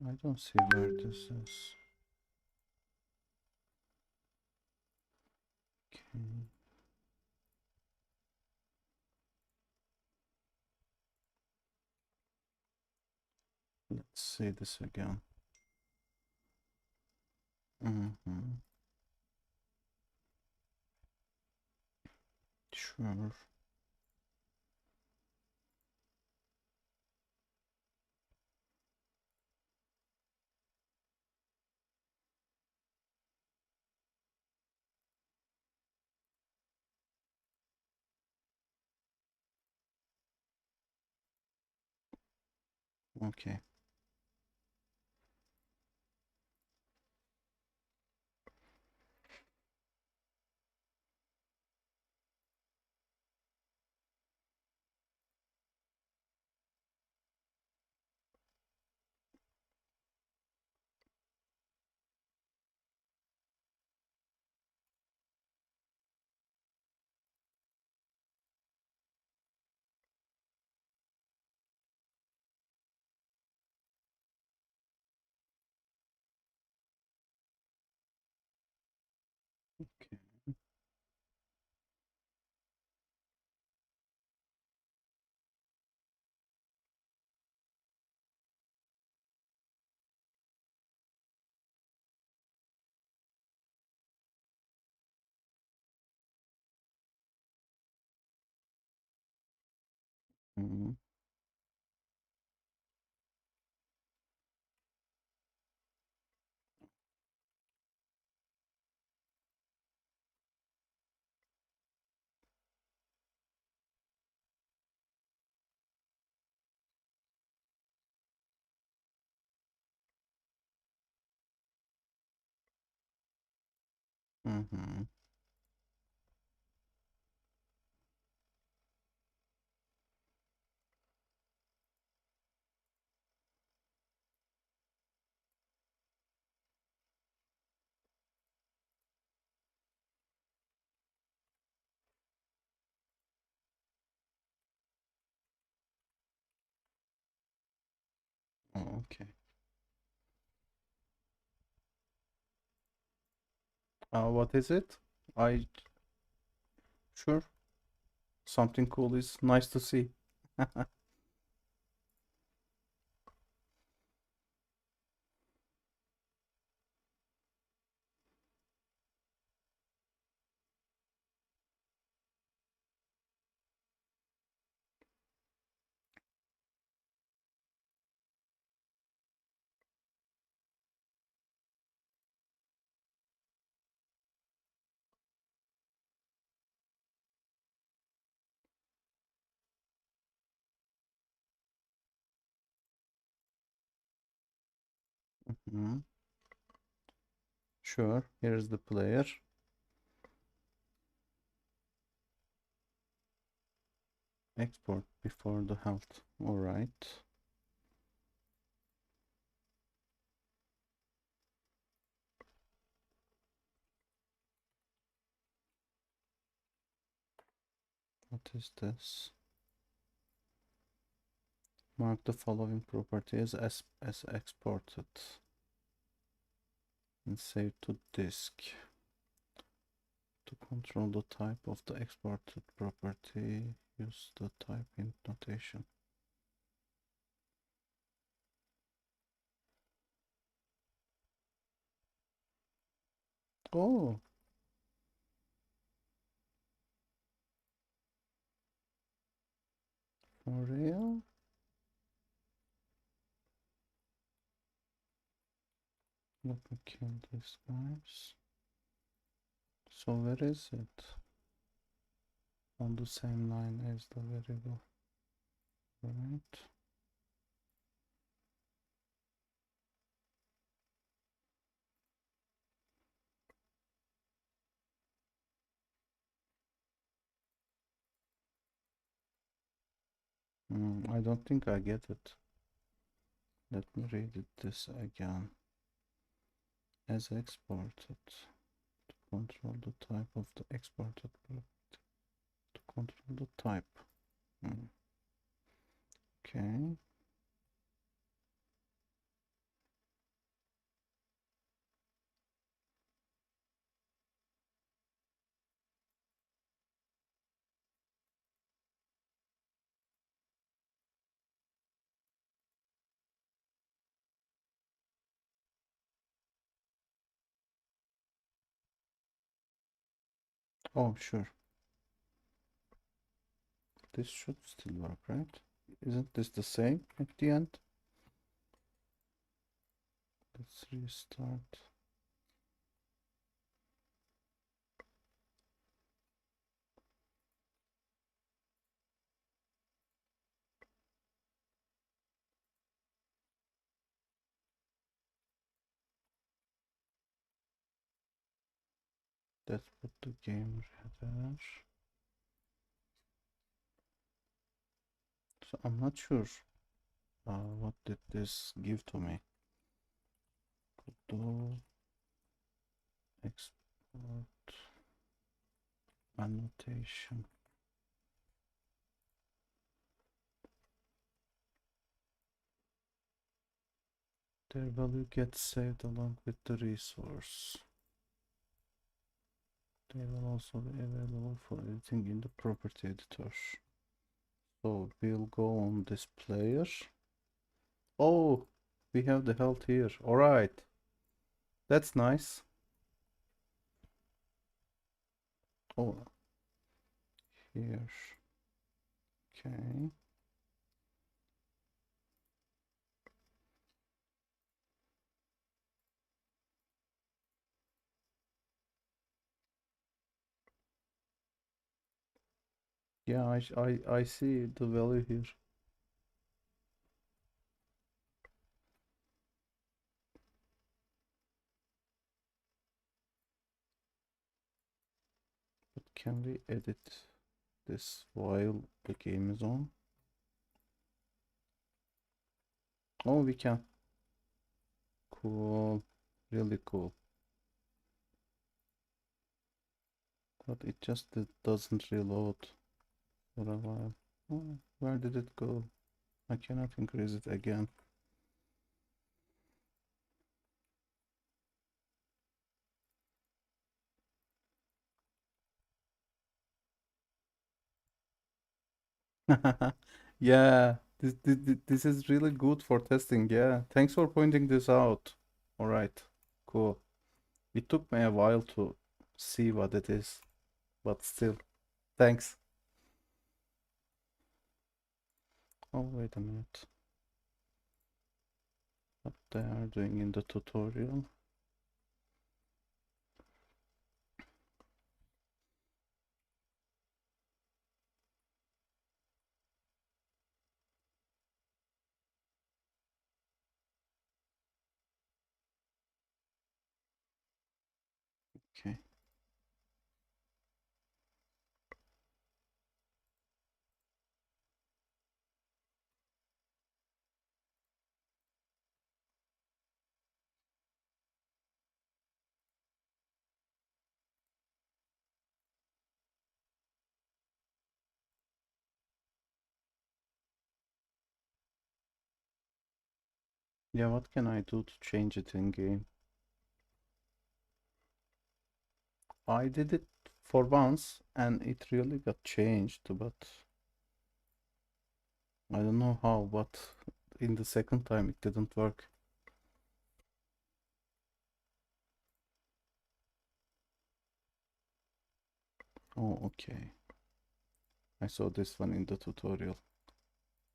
I don't see where this is. Okay. Let's see this again. Sure. Okay. Okay. Mhm. Mhm. Oh, okay. What is it? I sure. Something cool is nice to see. Mhm. Sure. Here's the player. Export before the health. All right. What is this? Mark the following properties as exported and save to disk. To control the type of the exported property, use the type int notation. Oh, for real? Let me kill these guys. So where is it? On the same line as the variable, right? I don't think I get it. Let me read it this again. As exported, to control the type of the exported product. To control the type. Okay. Oh, sure. This should still work, right? Isn't this the same at the end? Let's restart. Let's put the game header. So I'm not sure what did this give to me. Godot export annotation. Their value gets saved along with the resource. They will also be available for editing in the property editor. So we'll go on this player. Oh, we have the health here. All right. That's nice. Oh, here. Okay. Yeah, I see the value here. But can we edit this while the game is on? Oh, we can. Cool. Really cool. But it just doesn't reload for a while. Oh, where did it go? I cannot increase it again. Yeah, this is really good for testing. Yeah, thanks for pointing this out. All right, cool. It took me a while to see what it is, but still, thanks. Oh, wait a minute. What they are doing in the tutorial. Okay. Yeah, what can I do to change it in game? I did it for once and it really got changed, but I don't know how, but in the second time it didn't work. Oh, okay. I saw this one in the tutorial.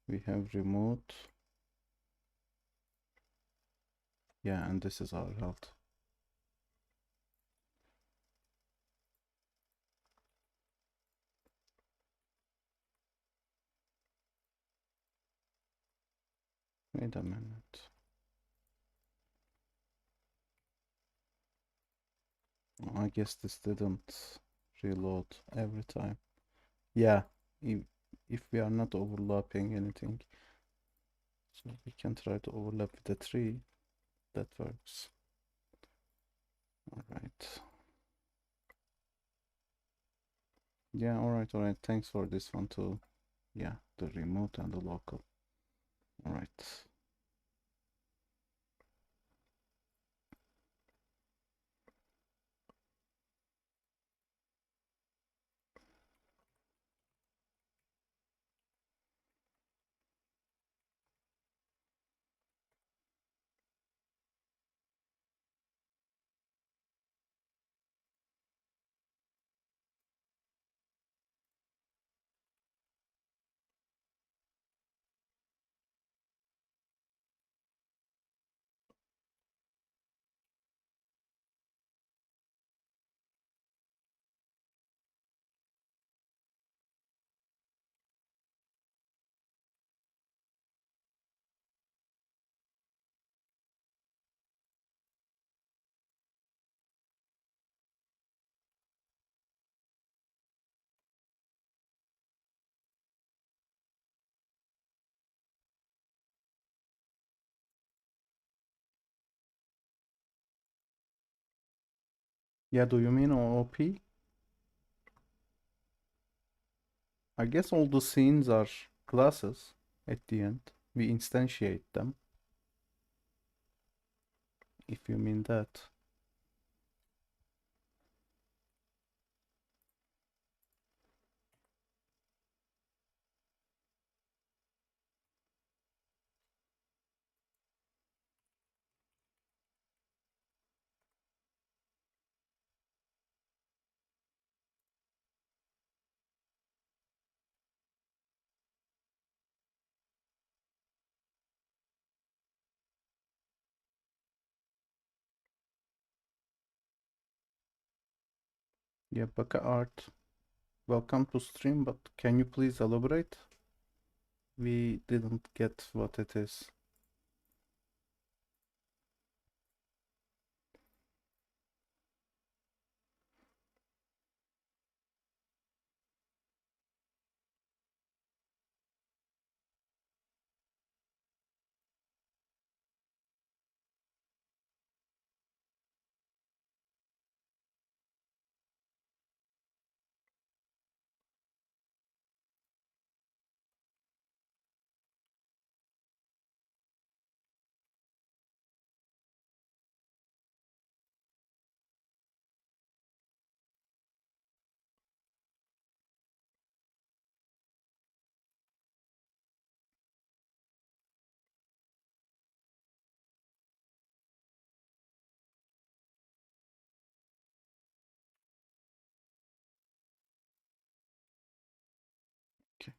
We have remote. Yeah, and this is our health. Wait a minute. I guess this didn't reload every time. Yeah, if, if we are not overlapping anything. So we can try to overlap with the tree. That works. All right. Yeah, all right, all right. Thanks for this one too. Yeah, the remote and the local. All right. Yeah, do you mean OOP? I guess all the scenes are classes at the end. We instantiate them, if you mean that. Yeah, Baka Art, welcome to stream, but can you please elaborate? We didn't get what it is. Okay.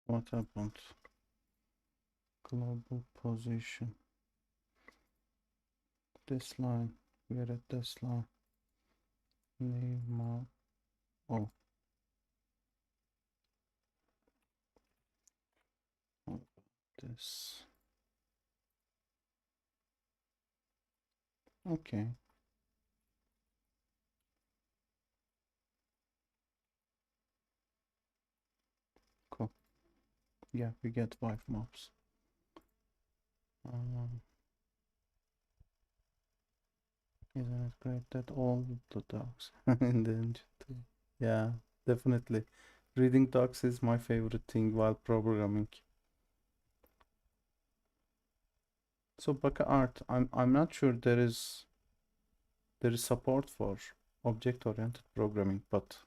What happened? Global position. This line. We're at this line. Name. Oh, oh, this. Okay, cool. Yeah, we get 5 mobs. Um, isn't it great that all the dogs in the engine too? Yeah, definitely. Reading docs is my favorite thing while programming. So Baka Art, I'm not sure there is support for object-oriented programming, but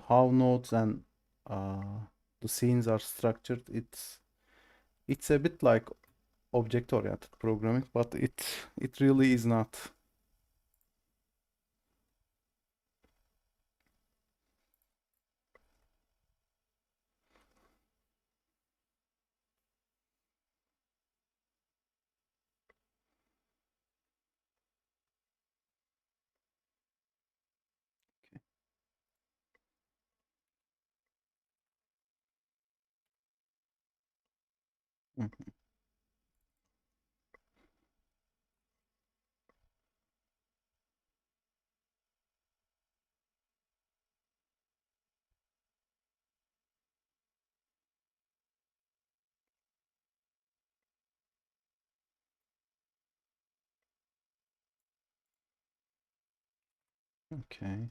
how nodes and uh, the scenes are structured, it's a bit like object-oriented programming, but it really is not. Mhm. Okay.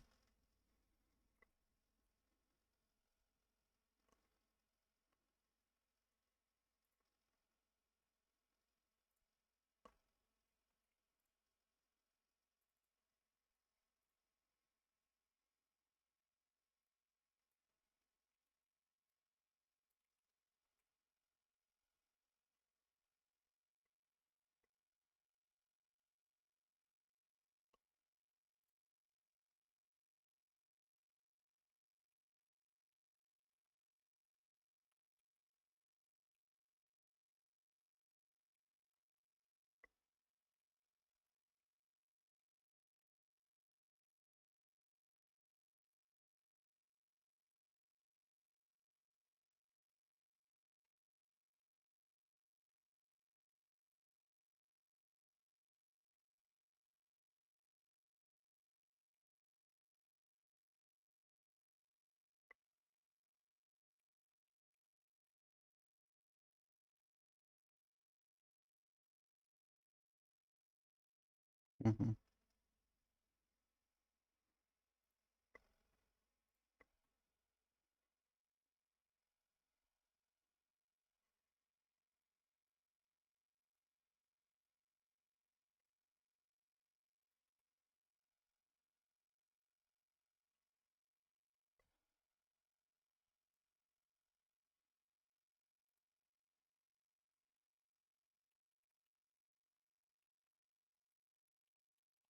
Mm-hmm.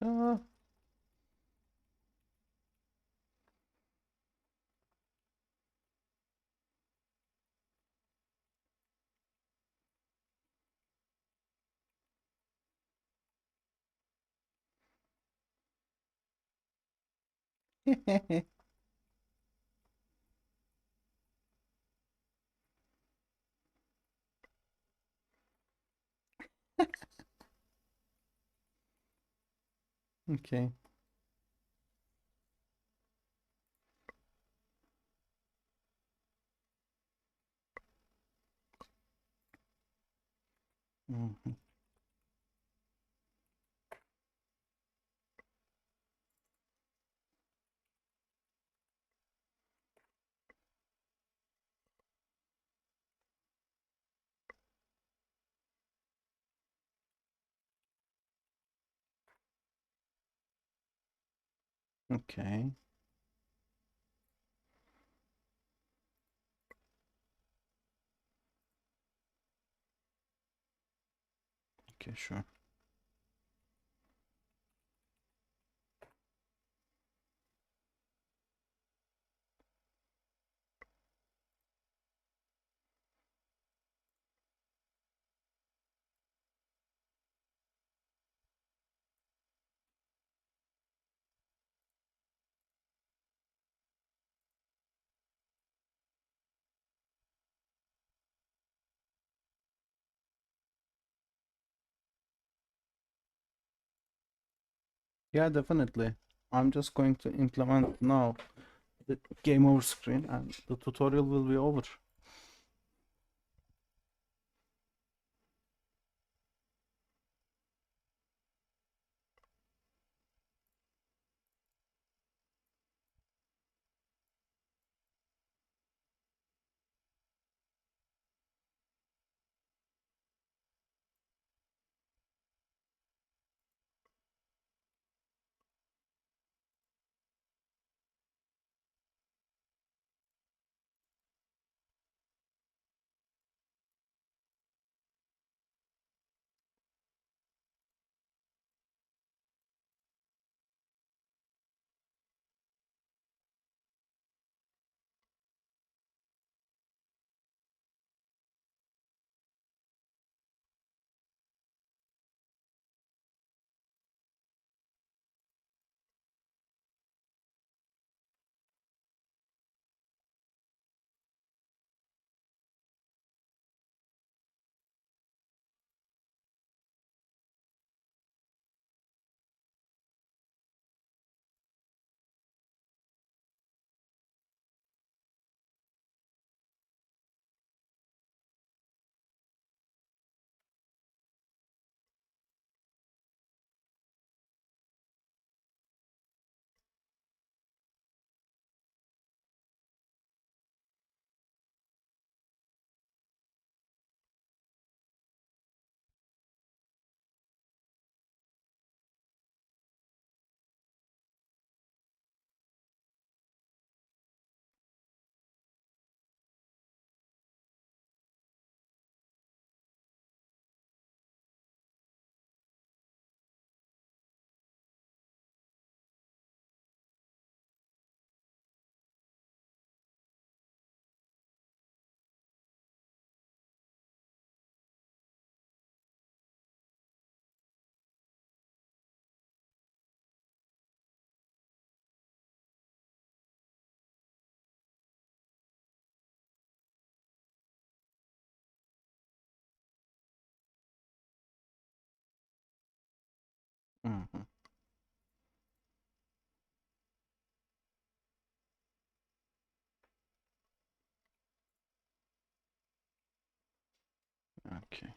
Ah. Okay. Mhm. Okay. Okay, sure. Yeah, definitely. I'm just going to implement now the game over screen and the tutorial will be over. Mhm. Okay.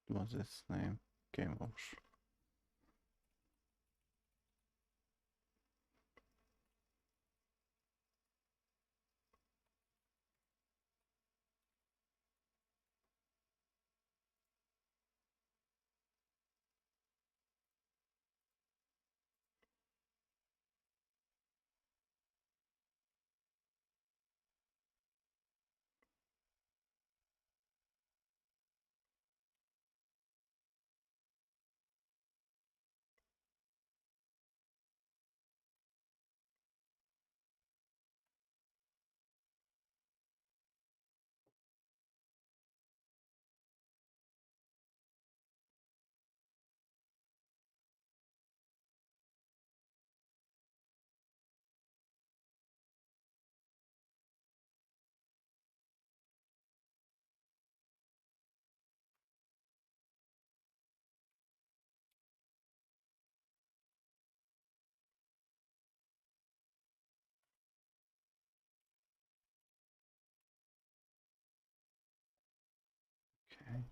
What was its name? Game over. Okay.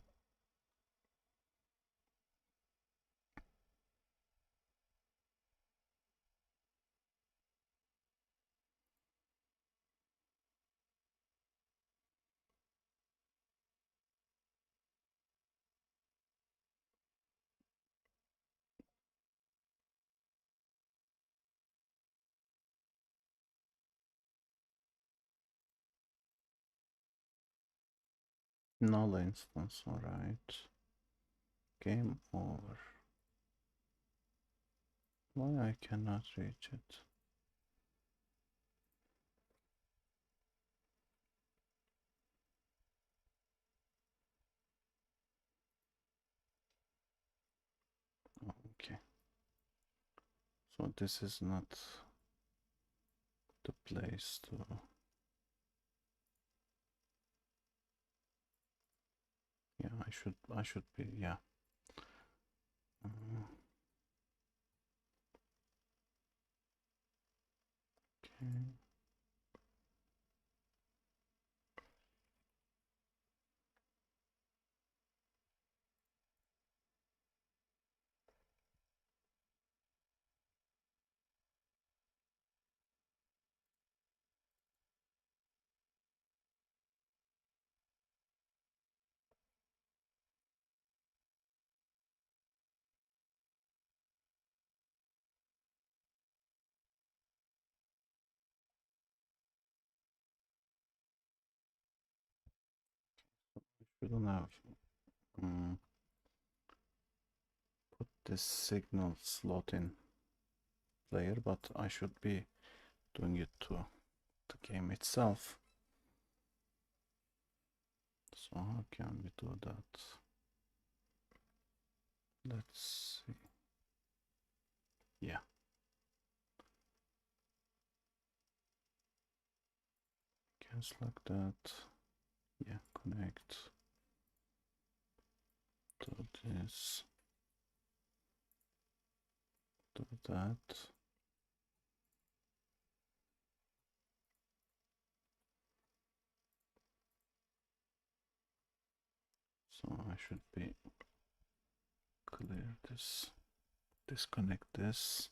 Null instance, alright. Game over. Why I cannot reach it? Okay. So this is not the place to. Yeah, I should be, yeah. Okay. Shouldn't have put this signal slot in player, but I should be doing it to the game itself. So how can we do that? Let's see. Yeah. Can select that. Yeah, connect to this, to that. So I should be clear this, disconnect this.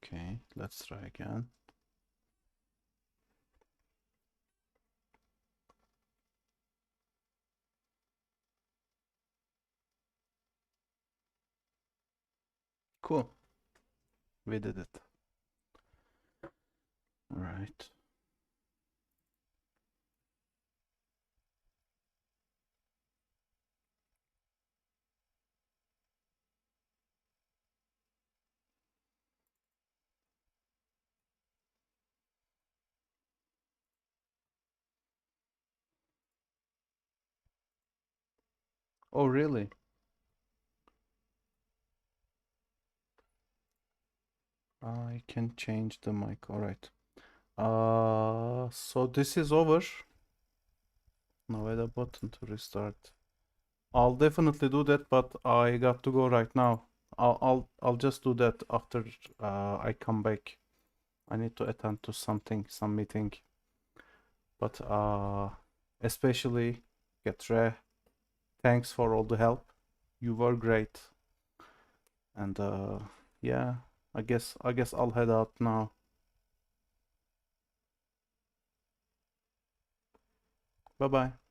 Okay, let's try again. Cool. We did it. All right. Oh, really? I can change the mic. All right. So this is over. Now add a button to restart. I'll definitely do that, but I got to go right now. I'll just do that after I come back. I need to attend to something, some meeting. But especially Getre, thanks for all the help. You were great. And yeah, I guess I'll head out now. Bye bye.